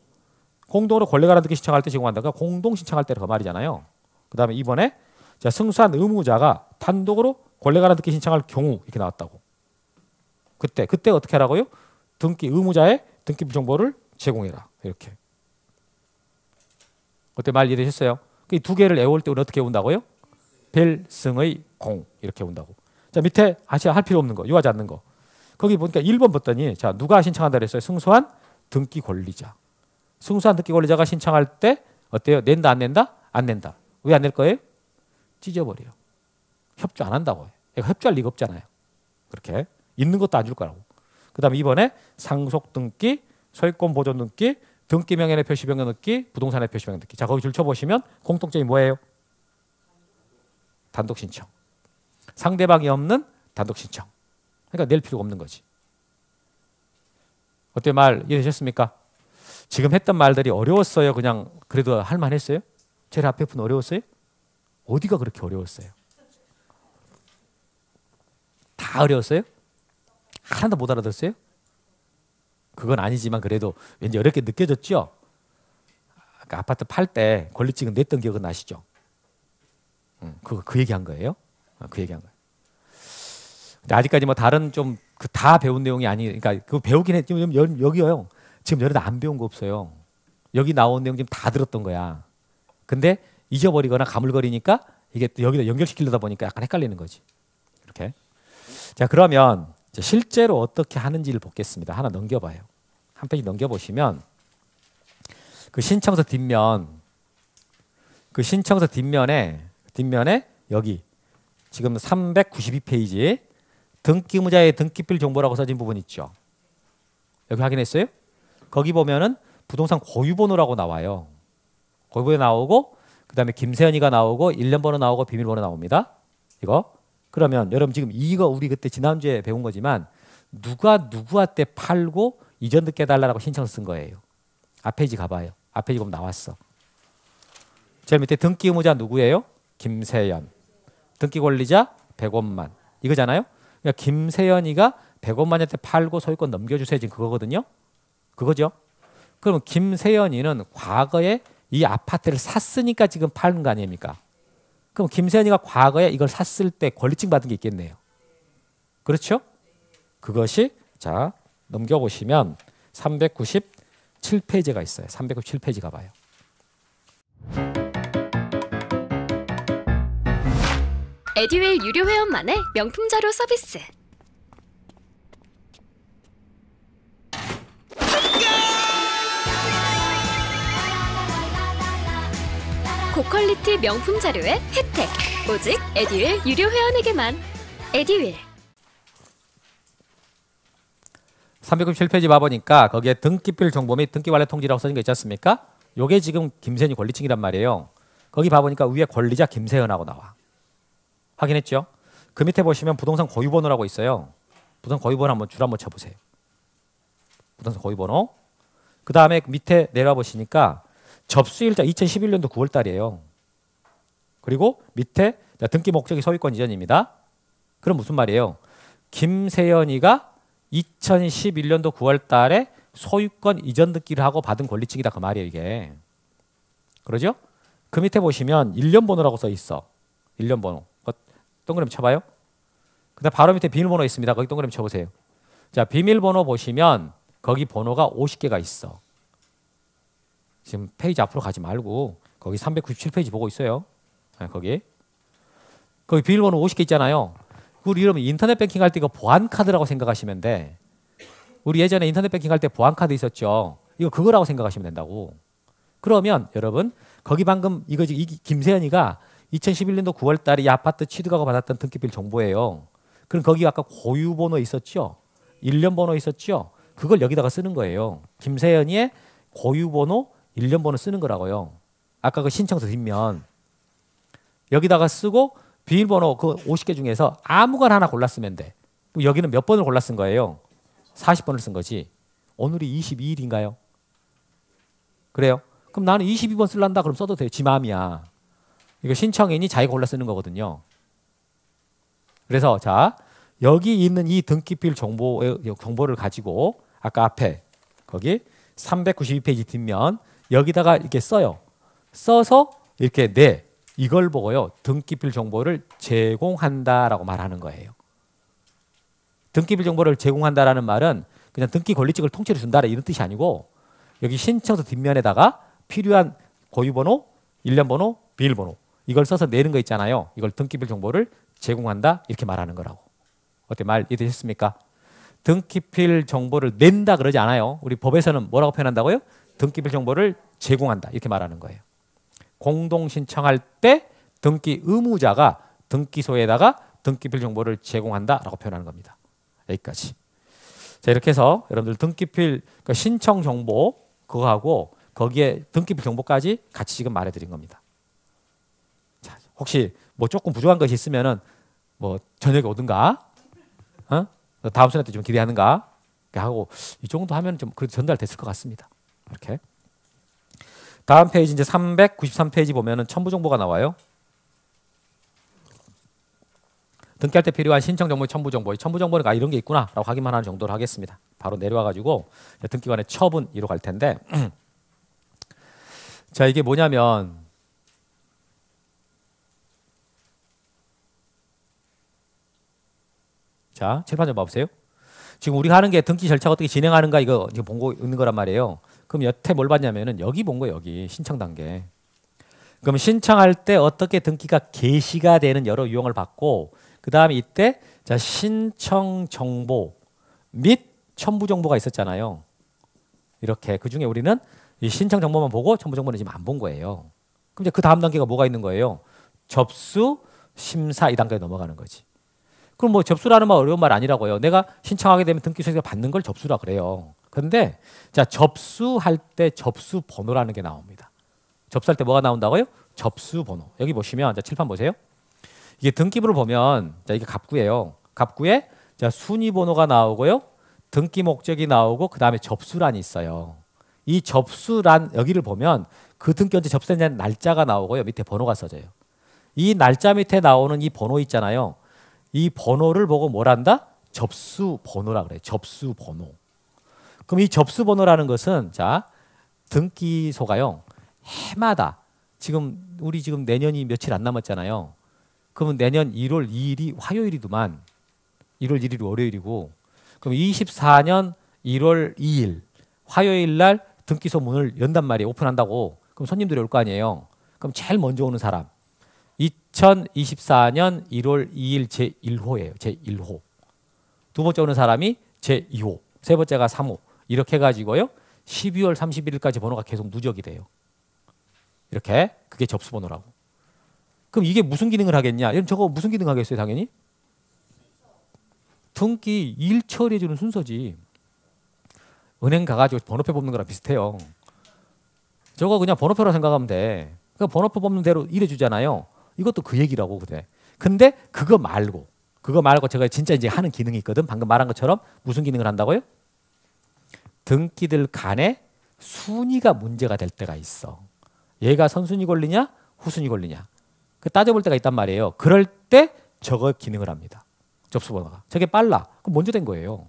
공동으로 권리가랑 등기 신청할 때 제공한다가 공동 신청할 때가 그 말이잖아요. 그 다음에 2번에 자, 승수한 의무자가 단독으로 권리가랑 등기 신청할 경우 이렇게 나왔다고. 그때 어떻게 하라고요? 등기 의무자의 등기 정보를 제공해라. 이렇게. 어때 말 이해되셨어요? 이 두 개를 외울 때 우리 어떻게 외운다고요? 필승의 공 이렇게 외운다고. 자, 밑에 할 필요 없는 거, 요하지 않는 거. 거기 보니까 1번 봤더니 자, 누가 신청한다 그랬어요? 승소한 등기 권리자. 승소한 등기 권리자가 신청할 때 어때요? 낸다 안 낸다? 안 낸다. 왜 안 낼 거예요? 찢어버려요. 협조 안 한다고. 얘가 협조할 리가 없잖아요. 그렇게 있는 것도 안 줄 거라고. 그다음에 2번에 상속 등기, 소유권 보존 등기, 등기 명예의 표시 변경 등기, 부동산의 표시 변경 등기. 자, 거기 줄 쳐보시면 공통점이 뭐예요? 단독 신청. 상대방이 없는 단독 신청. 그러니까 낼 필요가 없는 거지. 어때 말 이해되셨습니까? 지금 했던 말들이 어려웠어요? 그냥 그래도 할 만했어요? 제일 앞에 분 어려웠어요? 어디가 그렇게 어려웠어요? 다 어려웠어요? 하나도 못 알아들었어요? 그건 아니지만 그래도 왠지 어렵게 느껴졌죠? 아까 아파트 팔 때 권리증은 냈던 기억은 나시죠? 그 얘기한 거예요? 그 얘기한 거예요. 근데 아직까지 뭐 다른 좀 그 다 배운 내용이 그러니까 그 배우긴 했지만 여기요. 지금 여기다 안 배운 거 없어요. 여기 나온 내용 지금 다 들었던 거야. 근데 잊어버리거나 가물거리니까 이게 또 여기다 연결시키려다 보니까 약간 헷갈리는 거지. 이렇게. 자, 그러면 이제 실제로 어떻게 하는지를 보겠습니다. 하나 넘겨봐요. 한 페이지 넘겨보시면 그 신청서 뒷면에 여기 지금 392페이지 등기 의무자의 등기필 정보라고 써진 부분 있죠. 여기 확인했어요? 거기 보면은 부동산 고유번호라고 나와요. 고유번호 나오고 그다음에 김세연이가 나오고 1년 번호 나오고 비밀번호 나옵니다. 이거. 그러면 여러분 지금 이거 우리 그때 지난주에 배운 거지만 누가 누구한테 팔고 이전 듣게 해달라고 신청 쓴 거예요. 앞페이지 가봐요. 앞페이지 보면 나왔어. 제일 밑에 등기 의무자 누구예요? 김세연. 등기 권리자 100원만. 이거잖아요. 그러니까 김세연이가 100원만한테 팔고 소유권 넘겨주세요. 지금 그거거든요. 그거죠. 그러면 김세연이는 과거에 이 아파트를 샀으니까 지금 파는 거 아닙니까? 그럼 김세연이가 과거에 이걸 샀을 때 권리증 받은 게 있겠네요. 그렇죠? 그것이 자 넘겨보시면 397페이지가 있어요. 397페이지 가봐요. 에듀윌 유료 회원만의 명품 자료 서비스. 고퀄리티 명품 자료의 혜택. 오직 에듀윌 유료 회원에게만. 에듀윌. 397페이지 봐보니까 거기에 등기필 정보 및 등기관리 통지라고 써진 거 있지 않습니까? 요게 지금 김세연이 권리증이란 말이에요. 거기 봐보니까 위에 권리자 김세연하고 나와. 확인했죠? 그 밑에 보시면 부동산 고유번호라고 있어요. 부동산 고유번호 한번 줄 한번 쳐보세요. 부동산 고유번호. 그 다음에 밑에 내려와 보시니까 접수일자 2011년도 9월 달이에요. 그리고 밑에 등기 목적이 소유권 이전입니다. 그럼 무슨 말이에요? 김세연이가 2011년도 9월 달에 소유권 이전 등기를 하고 받은 권리증이다 그 말이에요 이게. 그러죠? 그 밑에 보시면 1년 번호라고 써 있어. 1년 번호. 동그라미 쳐봐요. 그 다음 바로 밑에 비밀번호 있습니다. 거기 동그라미 쳐보세요. 자, 비밀번호 보시면 거기 번호가 50개가 있어. 지금 페이지 앞으로 가지 말고 거기 397페이지 보고 있어요. 네, 거기 비밀번호 50개 있잖아요. 우리 여러분 인터넷 뱅킹 할 때 이거 보안 카드라고 생각하시면 돼. 우리 예전에 인터넷 뱅킹 할 때 보안 카드 있었죠. 이거 그거라고 생각하시면 된다고. 그러면 여러분 거기 방금 이거 김세연이가 2011년도 9월 달에 이 아파트 취득하고 받았던 등기필 정보예요. 그럼 거기 아까 고유번호 있었죠? 1년 번호 있었죠? 그걸 여기다가 쓰는 거예요. 김세연이의 고유번호 1년 번호 쓰는 거라고요. 아까 그 신청서 뒷면 여기다가 쓰고 비밀번호 그 50개 중에서 아무거나 하나 골랐으면 돼. 그럼 여기는 몇 번을 골라 쓴 거예요? 40번을 쓴 거지. 오늘이 22일인가요? 그래요? 그럼 나는 22번 쓸란다 그럼 써도 돼요. 지 마음이야. 이거 신청인이 자기가 골라 쓰는 거거든요. 그래서 자 여기 있는 이 등기필 정보를 가지고 아까 앞에 거기 392페이지 뒷면 여기다가 이렇게 써요. 써서 이렇게 이걸 보고요. 등기필 정보를 제공한다라고 말하는 거예요. 등기필 정보를 제공한다라는 말은 그냥 등기 권리증을 통째로 준다라 이런 뜻이 아니고 여기 신청서 뒷면에다가 필요한 고유번호, 1년 번호, 비밀번호 이걸 써서 내는 거 있잖아요. 이걸 등기필 정보를 제공한다 이렇게 말하는 거라고. 어때 말 이해되셨습니까? 등기필 정보를 낸다 그러지 않아요. 우리 법에서는 뭐라고 표현한다고요? 등기필 정보를 제공한다 이렇게 말하는 거예요. 공동 신청할 때 등기 의무자가 등기소에다가 등기필 정보를 제공한다라고 표현하는 겁니다. 여기까지. 자 이렇게 해서 여러분들 등기필 그러니까 신청 정보 그거하고 거기에 등기필 정보까지 같이 지금 말해드린 겁니다. 자, 혹시 뭐 조금 부족한 것이 있으면은 뭐 저녁에 오든가, 다음 수업 때 좀 기대하는가 하고 이 정도 하면 좀 그래도 전달됐을 것 같습니다. 이렇게. 다음 페이지 이제 393페이지 보면은 첨부 정보가 나와요. 등기할 때 필요한 신청 정보의 첨부 정보. 첨부 정보는 이런 게 있구나라고 확인만 하는 정도로 하겠습니다. 바로 내려와 가지고 등기관의 처분으로 갈 텐데. 자, 이게 뭐냐면 자, 칠판 좀 봐보세요. 지금 우리가 하는 게 등기 절차가 어떻게 진행하는가 이거 지금 보고 있는 거란 말이에요. 그럼 여태 뭘 봤냐면은 여기 본 거 여기 신청 단계. 그럼 신청할 때 어떻게 등기가 개시가 되는 여러 유형을 봤고 그 다음에 이때 자 신청 정보 및 첨부 정보가 있었잖아요. 이렇게 그 중에 우리는 이 신청 정보만 보고 첨부 정보는 지금 안 본 거예요. 그럼 이제 그 다음 단계가 뭐가 있는 거예요? 접수, 심사 이 단계에 넘어가는 거지. 그럼 뭐 접수라는 말 어려운 말 아니라고요. 내가 신청하게 되면 등기소에서 받는 걸 접수라 그래요. 그런데 자 접수할 때 접수 번호라는 게 나옵니다. 접수할 때 뭐가 나온다고요? 접수번호. 여기 보시면 자, 칠판 보세요. 이게 등기부를 보면 자, 이게 갑구예요. 갑구에 자, 순위번호가 나오고요. 등기 목적이 나오고 그 다음에 접수란이 있어요. 이 접수란 여기를 보면 그 등기 언제 접수된 날짜가 나오고요. 밑에 번호가 써져요. 이 날짜 밑에 나오는 이 번호 있잖아요. 이 번호를 보고 뭘 한다? 접수번호라 그래요. 접수번호. 그럼 이 접수번호라는 것은 자, 등기소가요. 해마다 지금 우리 지금 내년이 며칠 안 남았잖아요. 그러면 내년 1월 2일이 화요일이더만 1월 1일이 월요일이고 그럼 24년 1월 2일 화요일 날 등기소 문을 연단 말이에요. 오픈한다고. 그럼 손님들이 올 거 아니에요. 그럼 제일 먼저 오는 사람 2024년 1월 2일 제1호예요. 제1호. 두 번째 오는 사람이 제2호. 세 번째가 3호. 이렇게 해가지고요. 12월 31일까지 번호가 계속 누적이 돼요. 이렇게. 그게 접수번호라고. 그럼 이게 무슨 기능을 하겠냐? 그럼 저거 무슨 기능 하겠어요? 당연히? 등기 일 처리해주는 순서지. 은행 가가지고 번호표 뽑는 거랑 비슷해요. 저거 그냥 번호표라 생각하면 돼. 그 번호표 뽑는 대로 일해주잖아요. 이것도 그 얘기라고 그래. 근데 그거 말고 제가 진짜 이제 하는 기능이 있거든. 방금 말한 것처럼 무슨 기능을 한다고요? 등기들 간에 순위가 문제가 될 때가 있어. 얘가 선순위 걸리냐 후순위 걸리냐 그 따져볼 때가 있단 말이에요. 그럴 때 저거 기능을 합니다. 접수번호가. 저게 빨라. 그럼 먼저 된 거예요.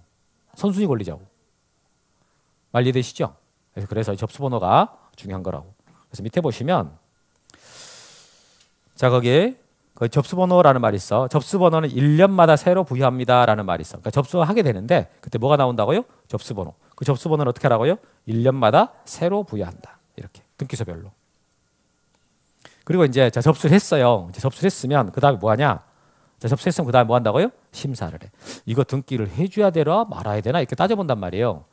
선순위 걸리자고. 말 이해되시죠? 그래서 접수번호가 중요한 거라고. 그래서 밑에 보시면 자 거기에 그 접수번호라는 말이 있어. 접수번호는 1년마다 새로 부여합니다라는 말이 있어. 그러니까 접수하게 되는데 그때 뭐가 나온다고요? 접수번호. 그 접수번호는 어떻게 하라고요? 1년마다 새로 부여한다. 이렇게 등기소별로. 그리고 이제 자 접수를 했어요. 이제 접수를 했으면 그 다음에 뭐 하냐? 자 접수했으면 그 다음에 뭐 한다고요? 심사를 해. 이거 등기를 해줘야 되나 말아야 되나 이렇게 따져본단 말이에요.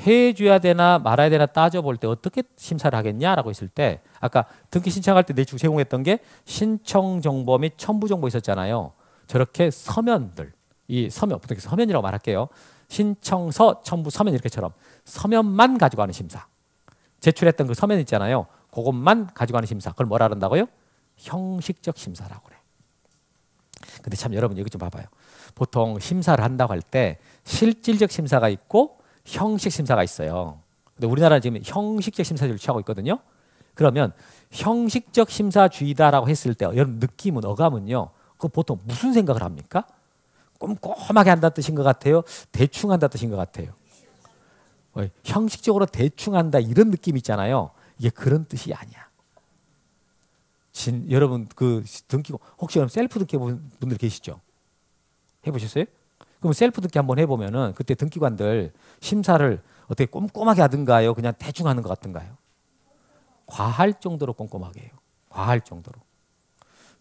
해줘야 되나 말아야 되나 따져볼 때 어떻게 심사를 하겠냐라고 했을 때 아까 등기 신청할 때 내주 제공했던 게 신청 정보 및 첨부 정보 있었잖아요. 저렇게 서면들 이 서면 보통 서면이라고 말할게요. 신청서 첨부 서면 이렇게처럼 서면만 가지고 하는 심사. 제출했던 그 서면 있잖아요. 그것만 가지고 하는 심사. 그걸 뭐라 한다고요? 형식적 심사라고 그래. 근데 참 여러분 여기 좀 봐봐요. 보통 심사를 한다고 할 때 실질적 심사가 있고 형식 심사가 있어요. 근데 우리나라는 지금 형식적 심사주의를 취하고 있거든요. 그러면 형식적 심사주의다라고 했을 때 여러분 느낌은 어감은요. 그 보통 무슨 생각을 합니까? 꼼꼼하게 한다는 뜻인 것 같아요. 대충 한다는 뜻인 것 같아요. 형식적으로 대충 한다 이런 느낌 있잖아요. 이게 그런 뜻이 아니야. 여러분 그 등기 혹시 여러분 셀프 등기 해본 분들 계시죠? 해보셨어요? 그럼 셀프 등기 한번 해보면은 그때 등기관들 심사를 어떻게 꼼꼼하게 하든가요? 그냥 대충 하는 것 같든가요? 과할 정도로 꼼꼼하게 해요. 과할 정도로.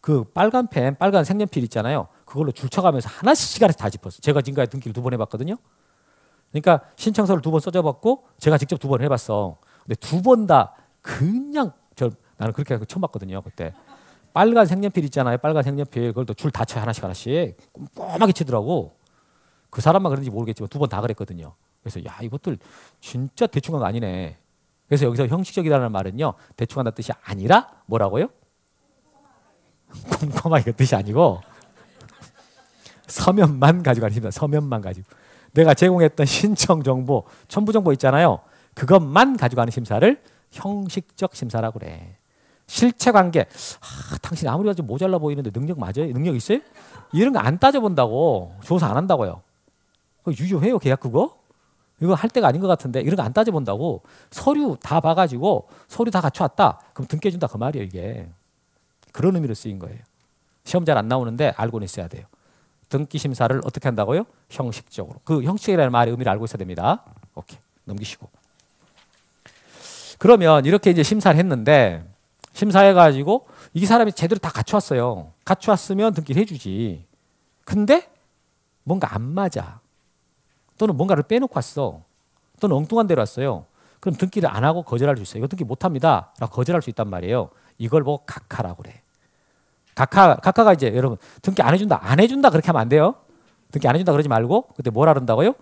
그 빨간 펜, 빨간 색연필 있잖아요. 그걸로 줄 쳐가면서 하나씩 시간에 다 짚었어요. 제가 지금까지 등기를 2번 해봤거든요. 그러니까 신청서를 2번 써줘봤고 제가 직접 2번 해봤어. 근데 2번 다 그냥 나는 그렇게 처음 봤거든요. 그때 빨간 색연필 있잖아요. 빨간 색연필 그걸 또 줄 다 쳐 하나씩 꼼꼼하게 치더라고. 그 사람만 그런지 모르겠지만 2번 다 그랬거든요. 그래서 야 이것들 진짜 대충 한 거 아니네. 그래서 여기서 형식적이라는 말은요. 대충 한다는 뜻이 아니라 뭐라고요? 꼼꼼하게 그 뜻이 아니고 서면만 가지고 하십니다. 서면만 가지고. 내가 제공했던 신청 정보, 첨부 정보 있잖아요. 그것만 가지고 하는 심사를 형식적 심사라고 그래. 실체 관계. 당신 아무리 봐도 모자라 보이는데 능력 맞아요? 능력 있어요? 이런 거 안 따져본다고. 조사 안 한다고요. 그거 유효해요 계약 그거? 이거 할 때가 아닌 것 같은데 이런 거 안 따져본다고. 서류 다 봐가지고 서류 다 갖춰왔다. 그럼 등기해준다 그 말이에요 이게. 그런 의미로 쓰인 거예요. 시험 잘 안 나오는데 알고는 있어야 돼요. 등기 심사를 어떻게 한다고요? 형식적으로. 그 형식이라는 말의 의미를 알고 있어야 됩니다. 오케이 넘기시고. 그러면 이렇게 이제 심사를 했는데 심사해가지고 이 사람이 제대로 다 갖춰왔어요. 갖춰왔으면 등기를 해주지. 근데 뭔가 안 맞아. 또는 뭔가를 빼놓고 왔어. 또는 엉뚱한 데로 왔어요. 그럼 등기를 안 하고 거절할 수 있어요. 이거 등기 못합니다. 라고 거절할 수 있단 말이에요. 이걸 보고 각하라고 그래. 각하가 이제 여러분 등기 안 해준다. 안 해준다 그렇게 하면 안 돼요. 등기 안 해준다 그러지 말고 그때 뭐라 그런다고요?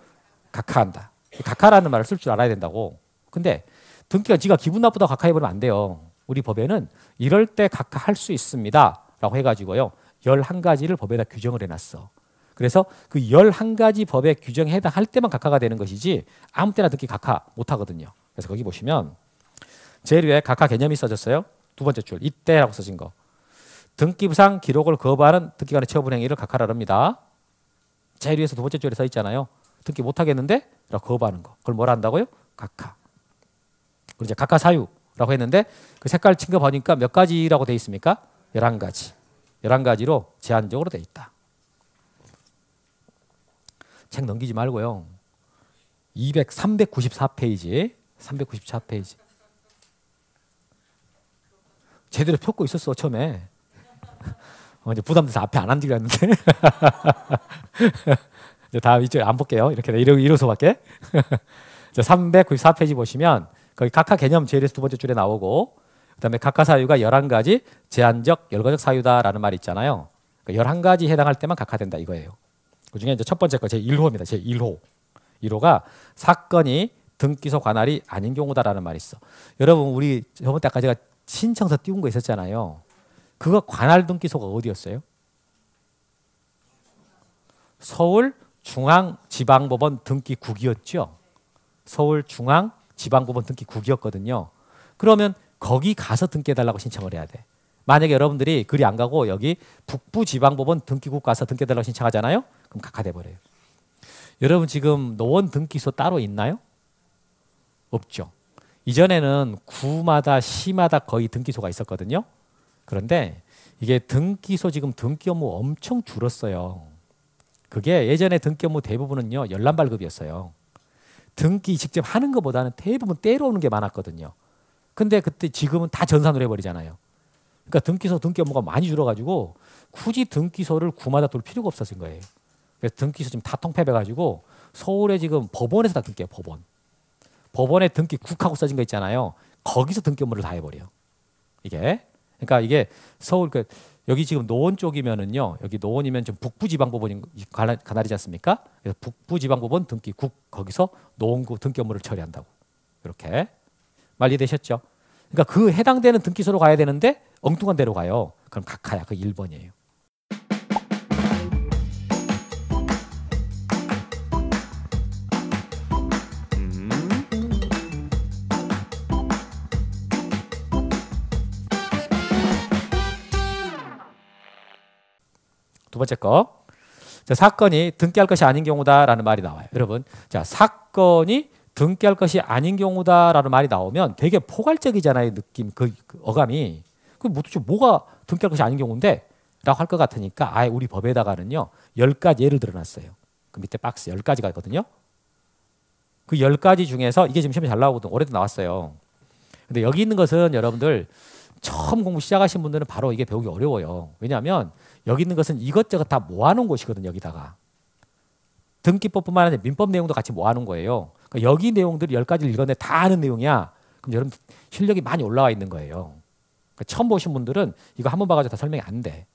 각하한다. 각하라는 말을 쓸 줄 알아야 된다고. 근데 등기가 지가 기분 나쁘다고 각하해버리면 안 돼요. 우리 법에는 이럴 때 각하 할 수 있습니다 라고 해가지고요 11가지를 법에다 규정을 해놨어. 그래서 그 11가지 법의 규정에 해당할 때만 각하가 되는 것이지 아무 때나 등기 각하 못하거든요. 그래서 거기 보시면 제일 위에 각하 개념이 써졌어요. 두 번째 줄 이때라고 써진 거. 등기부상 기록을 거부하는 등기관의 처분 행위를 각하라 합니다. 제일 위에서 두 번째 줄에 써 있잖아요. 등기 못하겠는데? 라고 거부하는 거. 그걸 뭐라 한다고요? 각하. 그리고 이제 각하 사유라고 했는데 그 색깔 친 거 보니까 몇 가지라고 돼 있습니까? 11가지. 11가지로 제한적으로 돼 있다. 책 넘기지 말고요. 394페이지. 394페이지. 제대로 펴고 있었어 처음에. 이제 부담돼서 앞에 안 앉으려는데. 이제 다음 이쪽 안 볼게요. 이렇게 이로서밖에. 394페이지 보시면 거기 각하 개념 제일 두 번째 줄에 나오고 그다음에 각하 사유가 11가지 제한적 열거적 사유다라는 말이 있잖아요. 그러니까 11가지 해당할 때만 각하된다 이거예요. 그중에 이제 첫 번째 거 제1호입니다. 제1호. 1호가 사건이 등기소 관할이 아닌 경우다라는 말이 있어. 여러분 우리 저번 때 아까 제가 신청서 띄운 거 있었잖아요. 그거 관할 등기소가 어디였어요? 서울중앙지방법원 등기국이었죠. 서울중앙지방법원 등기국이었거든요. 그러면 거기 가서 등기해달라고 신청을 해야 돼. 만약에 여러분들이 그리 안 가고 여기 북부지방법원 등기국 가서 등기해달라고 신청하잖아요. 그럼 각하돼 버려요. 여러분 지금 노원 등기소 따로 있나요? 없죠. 이전에는 구마다 시마다 거의 등기소가 있었거든요. 그런데 이게 등기소 지금 등기 업무 엄청 줄었어요. 그게 예전에 등기 업무 대부분은요 열람 발급이었어요. 등기 직접 하는 것보다는 대부분 때려오는 게 많았거든요. 근데 그때 지금은 다 전산으로 해버리잖아요. 그러니까 등기소 등기 업무가 많이 줄어가지고 굳이 등기소를 구마다 돌 필요가 없어진 거예요. 그래서 등기소 지금 다 통폐해가지고 서울에 지금 법원에서 다 등기해요. 법원에 등기국하고 써진 거 있잖아요. 거기서 등기 업무를 다 해버려요. 이게 그러니까 이게 서울 여기 지금 노원 쪽이면은요. 여기 노원이면 좀 북부지방법원이 관할이지 않습니까? 그래서 북부지방법원 등기국 거기서 노원구 등기 업무를 처리한다고. 이렇게 말 이해되셨죠? 그러니까 그 해당되는 등기소로 가야 되는데 엉뚱한 데로 가요. 그럼 각하야. 그 1번이에요. 두 번째 거. 자, 사건이 등기할 것이 아닌 경우다라는 말이 나와요. 여러분, 자, 사건이 등기할 것이 아닌 경우다라는 말이 나오면 되게 포괄적이잖아요. 느낌, 그 어감이. 그 도대체 뭐가 등기할 것이 아닌 경우인데? 라고 할 것 같으니까 아예 우리 법에다가는요. 10가지 예를 들어놨어요. 그 밑에 박스 10가지가 있거든요. 그 10가지 중에서 이게 지금 시험에 잘 나오거든요. 올해도 나왔어요. 근데 여기 있는 것은 여러분들 처음 공부 시작하신 분들은 바로 이게 배우기 어려워요. 왜냐하면 여기 있는 것은 이것저것 다 모아놓은 곳이거든요. 여기다가. 등기법뿐만 아니라 민법 내용도 같이 모아놓은 거예요. 그러니까 여기 내용들이 10가지를 읽었는데 다 아는 내용이야. 그럼 여러분 실력이 많이 올라와 있는 거예요. 그러니까 처음 보신 분들은 이거 한 번 봐가지고 다 설명이 안 돼.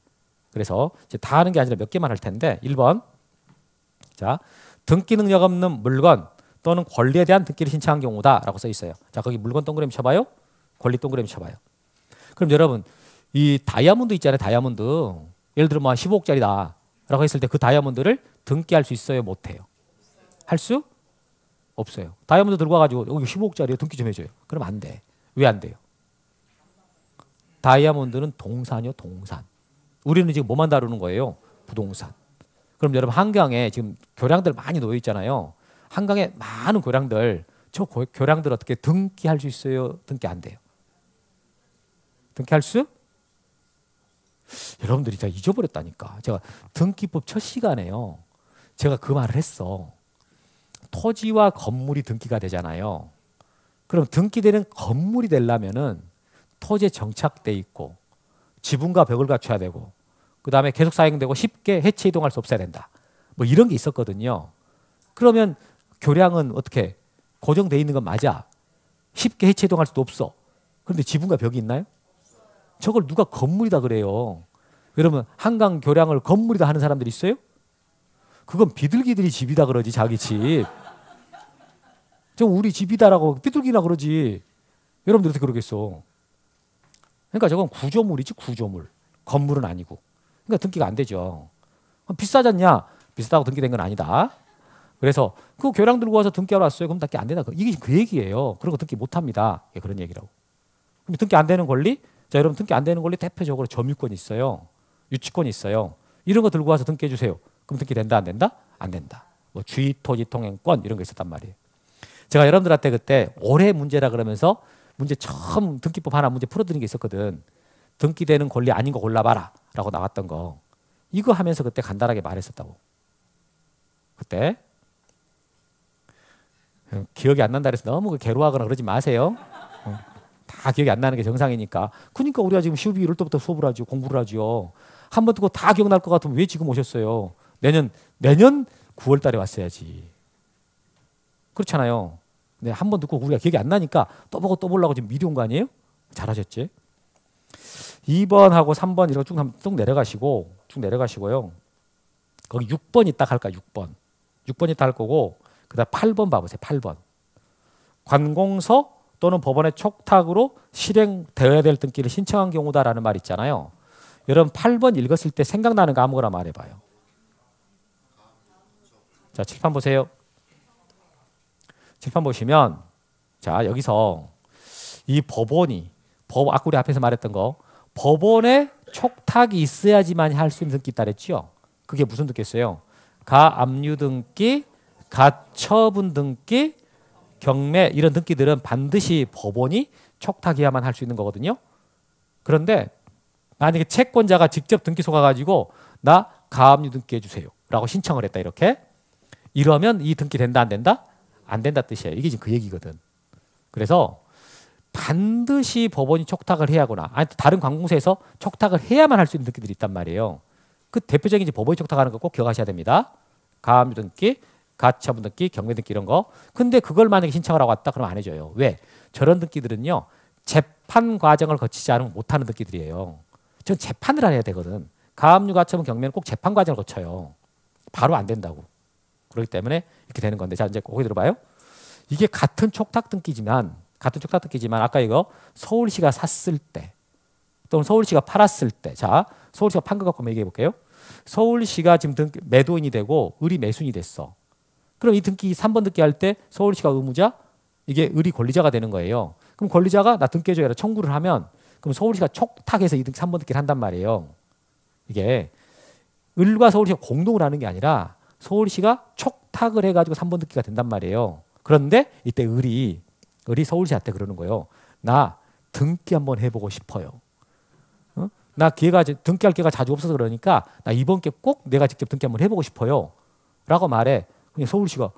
그래서 이제 다 하는 게 아니라 몇 개만 할 텐데 1번. 자, 등기 능력 없는 물건 또는 권리에 대한 등기를 신청한 경우다라고 써 있어요. 자, 거기 물건 동그라미 쳐봐요. 권리 동그라미 쳐봐요. 그럼 여러분 이 다이아몬드 있잖아요. 다이아몬드. 예를 들어 뭐 15억짜리다 라고 했을 때 그 다이아몬드를 등기할 수 있어요? 못해요? 할 수 없어요. 다이아몬드 들고 와가지고 여기 15억짜리 등기 좀 해줘요. 그럼 안 돼. 왜 안 돼요? 다이아몬드는 동산이요. 동산. 우리는 지금 뭐만 다루는 거예요? 부동산. 그럼 여러분 한강에 지금 교량들 많이 놓여 있잖아요. 한강에 많은 교량들 저 교량들 어떻게 등기할 수 있어요? 등기 안 돼요. 등기할 수? 여러분들이 다 잊어버렸다니까. 제가 등기법 첫 시간에요. 제가 그 말을 했어. 토지와 건물이 등기가 되잖아요. 그럼 등기되는 건물이 되려면은 토지에 정착돼 있고 지붕과 벽을 갖춰야 되고 그 다음에 계속 사용되고 쉽게 해체 이동할 수 없어야 된다. 뭐 이런 게 있었거든요. 그러면 교량은 어떻게 고정돼 있는 건 맞아. 쉽게 해체 이동할 수도 없어. 그런데 지붕과 벽이 있나요? 저걸 누가 건물이다 그래요. 여러분 한강 교량을 건물이다 하는 사람들이 있어요? 그건 비둘기들이 집이다 그러지 자기 집. 저 우리 집이다라고 비둘기나 그러지. 여러분들 어떻게 그러겠어? 그러니까 저건 구조물이지 구조물. 건물은 아니고. 그러니까 등기가 안 되죠. 비싸졌냐? 비싸다고 등기된 건 아니다. 그래서 그 교량 들고 와서 등기하러 왔어요. 그럼 등기 안 된다. 이게 그 얘기예요. 그런 거 등기 못 합니다. 그런 얘기라고. 그럼 등기 안 되는 권리? 자, 여러분 등기 안 되는 권리 대표적으로 점유권이 있어요. 유치권이 있어요. 이런 거 들고 와서 등기해 주세요. 그럼 등기 된다 안 된다? 안 된다. 뭐 주의 토지 통행권 이런 거 있었단 말이에요. 제가 여러분들한테 그때 올해 문제라 그러면서 문제 처음 등기법 하나 문제 풀어드린 게 있었거든. 등기되는 권리 아닌 거 골라봐라 라고 나왔던 거. 이거 하면서 그때 간단하게 말했었다고. 그때 기억이 안 난다 그래서 너무 괴로워하거나 그러지 마세요. 다 기억이 안 나는 게 정상이니까. 그러니까 우리가 지금 12월 1월부터 수업을 하죠. 공부를 하죠. 한 번 듣고 다 기억날 것 같으면 왜 지금 오셨어요? 내년 9월 달에 왔어야지. 그렇잖아요. 네, 한 번 듣고 우리가 기억이 안 나니까 또 보고 또 보려고 지금 미리 온 거 아니에요? 잘하셨지? 2번하고 3번 이렇게 쭉 내려가시고요. 거기 6번이 딱 할까? 6번이 딱 할 거고 그다음 8번 봐보세요. 8번. 관공서 또는 법원의 촉탁으로 실행되어야 될 등기를 신청한 경우다라는 말 있잖아요. 여러분 8번 읽었을 때 생각나는 거 아무거나 말해봐요. 자, 칠판 보세요. 칠판 보시면 자, 여기서 이 법원이 아까 우리 앞에서 말했던 거 법원의 촉탁이 있어야지만 할 수 있는 등기 있다 그랬죠. 그게 무슨 등기였어요? 가압류 등기, 가처분 등기, 경매 이런 등기들은 반드시 법원이 촉탁해야만 할 수 있는 거거든요. 그런데 만약에 채권자가 직접 등기소 가가지고 나 가압류 등기 해주세요 라고 신청을 했다 이렇게. 이러면 이 등기 된다 안 된다? 안 된다 뜻이에요. 이게 지금 그 얘기거든. 그래서 반드시 법원이 촉탁을 해야 하거나 아니 다른 관공서에서 촉탁을 해야만 할 수 있는 등기들이 있단 말이에요. 그 대표적인 이제 법원이 촉탁하는 거 꼭 기억하셔야 됩니다. 가압류 등기, 가처분 등기, 경매 등기 이런 거. 근데 그걸 만약에 신청을 하고 왔다 그러면 안 해줘요. 왜? 저런 등기들은요. 재판 과정을 거치지 않으면 못하는 등기들이에요. 전 재판을 해야 되거든. 가압류, 가처분, 경매는 꼭 재판 과정을 거쳐요. 바로 안 된다고. 그렇기 때문에 이렇게 되는 건데 자 이제 거기 들어봐요. 이게 같은 촉탁 등기지만 아까 이거 서울시가 샀을 때 또는 서울시가 팔았을 때 자 서울시가 판 거 갖고 얘기해 볼게요. 서울시가 지금 매도인이 되고 을이 매수인이 됐어. 그럼 이 등기 3번 등기 할 때 서울시가 의무자 이게 을이 권리자가 되는 거예요. 그럼 권리자가 나 등기해줘라 청구를 하면 그럼 서울시가 촉탁해서 이 3번 등기를 한단 말이에요. 이게 을과 서울시가 공동으로 하는 게 아니라 서울시가 촉탁을 해가지고 3번 등기가 된단 말이에요. 그런데 이때 을이 서울시한테 그러는 거예요. 나 등기 한번 해보고 싶어요. 나 등기할 기회가 자주 없어서 그러니까 나 이번 게 꼭 내가 직접 등기 한번 해보고 싶어요. 라고 말해. 그냥 서울시가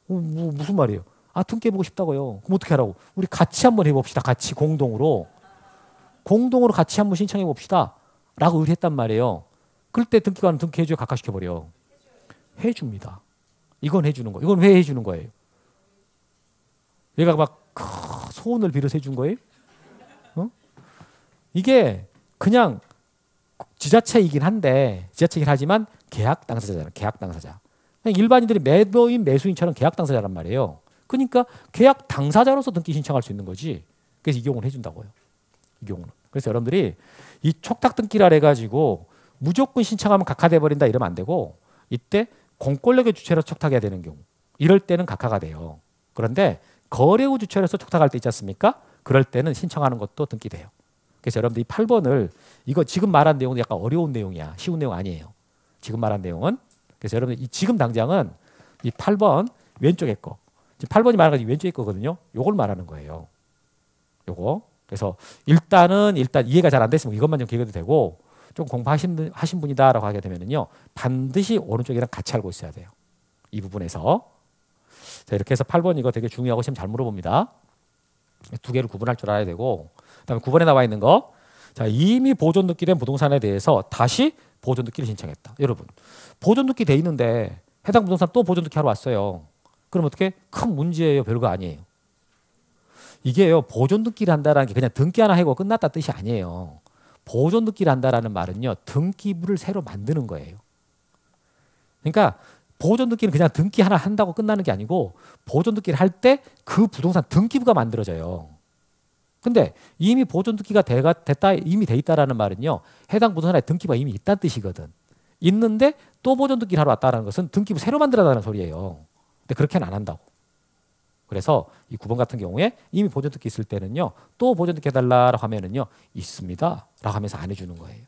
무슨 말이에요? 아 등기해보고 싶다고요. 그럼 어떻게 하라고? 우리 같이 한번 해봅시다. 같이 공동으로 같이 한번 신청해 봅시다. 라고 의뢰했단 말이에요. 그럴 때 등기관은 등기해줘야 각하시켜버려. 해줍니다. 이건 해주는 거예요. 이건 왜 해주는 거예요? 얘가 막 소원을 빌어서 해준 거예요? 이게 그냥 지자체이긴 하지만 계약 당사자잖아요. 계약 당사자. 그냥 일반인들이 매도인, 매수인처럼 계약 당사자란 말이에요. 그러니까 계약 당사자로서 등기 신청할 수 있는 거지. 그래서 이 경우는 해준다고요. 이 경우는. 그래서 여러분들이 이 촉탁 등기라 해가지고 무조건 신청하면 각하돼 버린다 이러면 안 되고 이때 공권력의 주체로 촉탁해야 되는 경우 이럴 때는 각하가 돼요. 그런데 거래후 주체로서 촉탁할 때 있지 않습니까? 그럴 때는 신청하는 것도 등기돼요. 그래서 여러분들 이 8번을 이거 지금 말한 내용은 약간 어려운 내용이야. 쉬운 내용 아니에요. 지금 말한 내용은. 그래서 여러분들 지금 당장은 이 8번 왼쪽에 거. 지금 8번이 말하는 게 왼쪽에 거거든요. 요걸 말하는 거예요. 요거. 그래서 일단 이해가 잘 안 됐으면 이것만 좀 기억해도 되고 좀 공부하신 분이다라고 하게 되면은요. 반드시 오른쪽이랑 같이 알고 있어야 돼요. 이 부분에서. 자, 이렇게 해서 8번 이거 되게 중요하고 시험 잘 물어봅니다. 두 개를 구분할 줄 알아야 되고 그다음에 9번에 나와 있는 거. 자, 이미 보존 등기된 부동산에 대해서 다시 보존 등기를 신청했다. 여러분, 보존 등기 돼 있는데 해당 부동산 또 보존 등기 하러 왔어요. 그럼 어떻게? 큰 문제예요. 별거 아니에요. 이게요. 보존 등기를 한다라는 게 그냥 등기 하나 하고 끝났다 뜻이 아니에요. 보존 등기를 한다라는 말은요. 등기부를 새로 만드는 거예요. 그러니까 보존 등기는 그냥 등기 하나 한다고 끝나는 게 아니고 보존 등기를 할 때 그 부동산 등기부가 만들어져요. 근데 이미 보존 등기가 됐다 이미 돼 있다라는 말은요. 해당 부동산에 등기가 이미 있다는 뜻이거든. 있는데 또 보존 등기를 하러 왔다는 것은 등기부 새로 만들어라는 소리예요. 근데 그렇게는 안 한다고. 그래서 이 9번 같은 경우에 이미 보존 등기 있을 때는요. 또 보존 등기 해달라고 하면은요. 있습니다. 라고 하면서 안 해주는 거예요.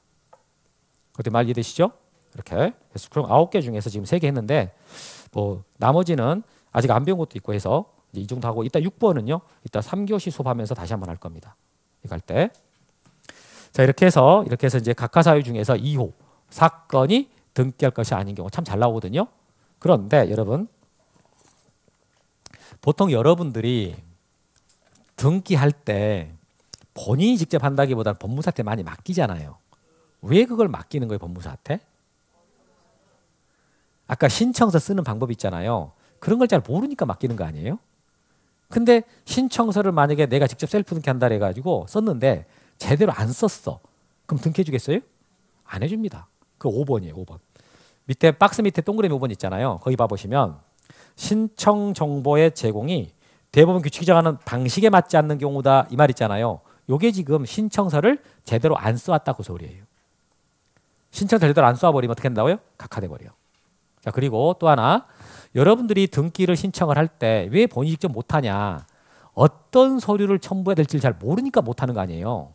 그때 말 이해되시죠? 이렇게. 그래서 그럼 9개 중에서 지금 3개 했는데 뭐 나머지는 아직 안 배운 것도 있고 해서 이제 이 정도 하고 이따 6번은요. 이따 3교시 수업하면서 다시 한번 할 겁니다. 이거 할 때. 자, 이렇게 해서 이제 각하사유 중에서 2호 사건이 등기할 것이 아닌 경우 참 잘 나오거든요. 그런데 여러분 보통 여러분들이 등기할 때 본인이 직접 한다기보다는 법무사한테 많이 맡기잖아요. 왜 그걸 맡기는 거예요, 법무사한테? 아까 신청서 쓰는 방법 있잖아요. 그런 걸 잘 모르니까 맡기는 거 아니에요? 근데 신청서를 만약에 내가 직접 셀프 등기한다 해가지고 썼는데 제대로 안 썼어. 그럼 등기해 주겠어요? 안 해줍니다. 그 5번이에요. 5번. 밑에 박스 밑에 동그라미 5번 있잖아요. 거기 봐보시면 신청 정보의 제공이 대법원 규칙이 정하는 방식에 맞지 않는 경우다 이 말 있잖아요. 요게 지금 신청서를 제대로 안 써왔다고 소리예요. 신청서를 제대로 안 써버리면 어떻게 된다고요? 각하돼 버려요. 자, 그리고 또 하나 여러분들이 등기를 신청을 할 때 왜 본인이 직접 못하냐, 어떤 서류를 첨부해야 될지 잘 모르니까 못하는 거 아니에요.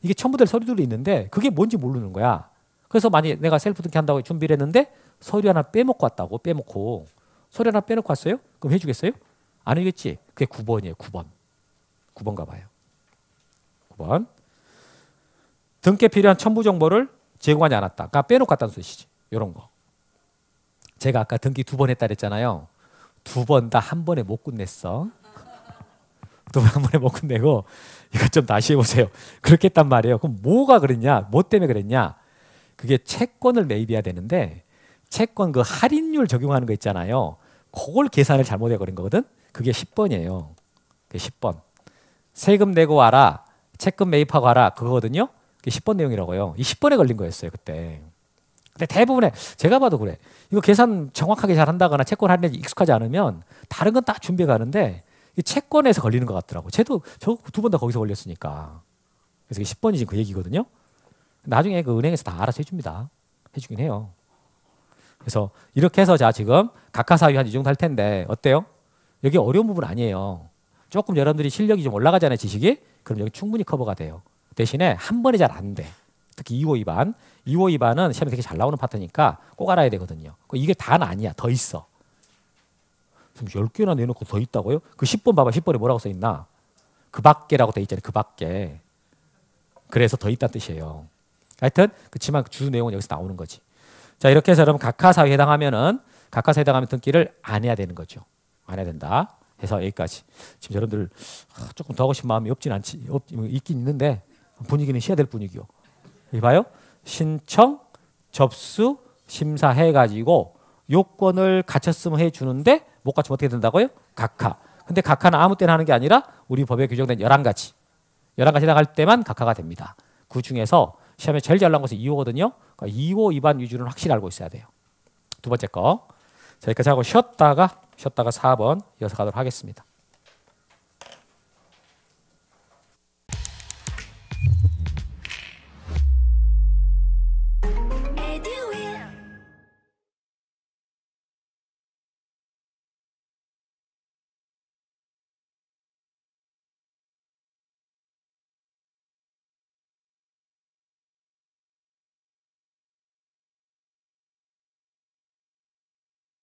이게 첨부될 서류들이 있는데 그게 뭔지 모르는 거야. 그래서 만약에 내가 셀프 등기한다고 준비를 했는데 서류 하나 빼먹고 왔다고. 빼먹고 서류 하나 빼놓고 왔어요? 그럼 해주겠어요? 안 해주겠지. 그게 9번이에요. 9번 9번 가봐요. 9번 등기에 필요한 첨부 정보를 제공하지 않았다. 그러니까 빼놓고 왔다는 뜻이지. 이런 거. 제가 아까 등기 2번 했다 그랬잖아요. 2번 다 한 번에 못 끝냈어. 2번 한 번에 못 끝내고 이거 좀 다시 해보세요. 그렇게 했단 말이에요. 그럼 뭐가 그랬냐? 뭐 때문에 그랬냐? 그게 채권을 매입해야 되는데 채권 그 할인율 적용하는 거 있잖아요. 그걸 계산을 잘못해 버린 거거든. 그게 10번이에요. 그게 10번. 세금 내고 와라. 채권 매입하고 와라. 그거거든요. 그게 10번 내용이라고요. 이 10번에 걸린 거였어요. 그때. 근데 대부분의 제가 봐도 그래. 이거 계산 정확하게 잘 한다거나 채권 할인에 익숙하지 않으면 다른 건 다 준비해 가는데 이 채권에서 걸리는 것 같더라고. 쟤도 저 2번 다 거기서 걸렸으니까. 그래서 10번이 지금 그 얘기거든요. 나중에 그 은행에서 다 알아서 해줍니다. 해주긴 해요. 그래서 이렇게 해서 자 지금 각하사유 한 이 정도 할 텐데 어때요? 여기 어려운 부분 아니에요. 조금 여러분들이 실력이 좀 올라가잖아요. 지식이. 그럼 여기 충분히 커버가 돼요. 대신에 한 번에 잘 안 돼. 특히 2호 2반. 2호 2반은 시험에 되게 잘 나오는 파트니까 꼭 알아야 되거든요. 이게 다는 아니야. 더 있어. 지금 10개나 내놓고 더 있다고요? 그 10번 봐봐. 10번에 뭐라고 써 있나? 그 밖에라고 돼 있잖아요. 그 밖에. 그래서 더 있다는 뜻이에요. 하여튼 그렇지만 주 내용은 여기서 나오는 거지. 자, 이렇게 해서 여러분 각하사유에 해당하면 등기를 안 해야 되는 거죠. 안 해야 된다. 해서 여기까지. 지금 여러분들 조금 더 하고 싶은 마음이 있긴 있는데 분위기는 쉬어야 될 분위기요. 여기 봐요. 신청, 접수, 심사해가지고 요건을 갖췄으면 해주는데 못 갖추면 어떻게 된다고요? 각하. 근데 각하는 아무 때나 하는 게 아니라 우리 법에 규정된 11가지. 11가지 해당할 때만 각하가 됩니다. 그 중에서 시험에 제일 잘 나온 것은 2호거든요. 그러니까 2호 2반 위주는 확실히 알고 있어야 돼요. 두 번째 거. 자, 여기까지 하고 쉬었다가 4번 이어서 가도록 하겠습니다.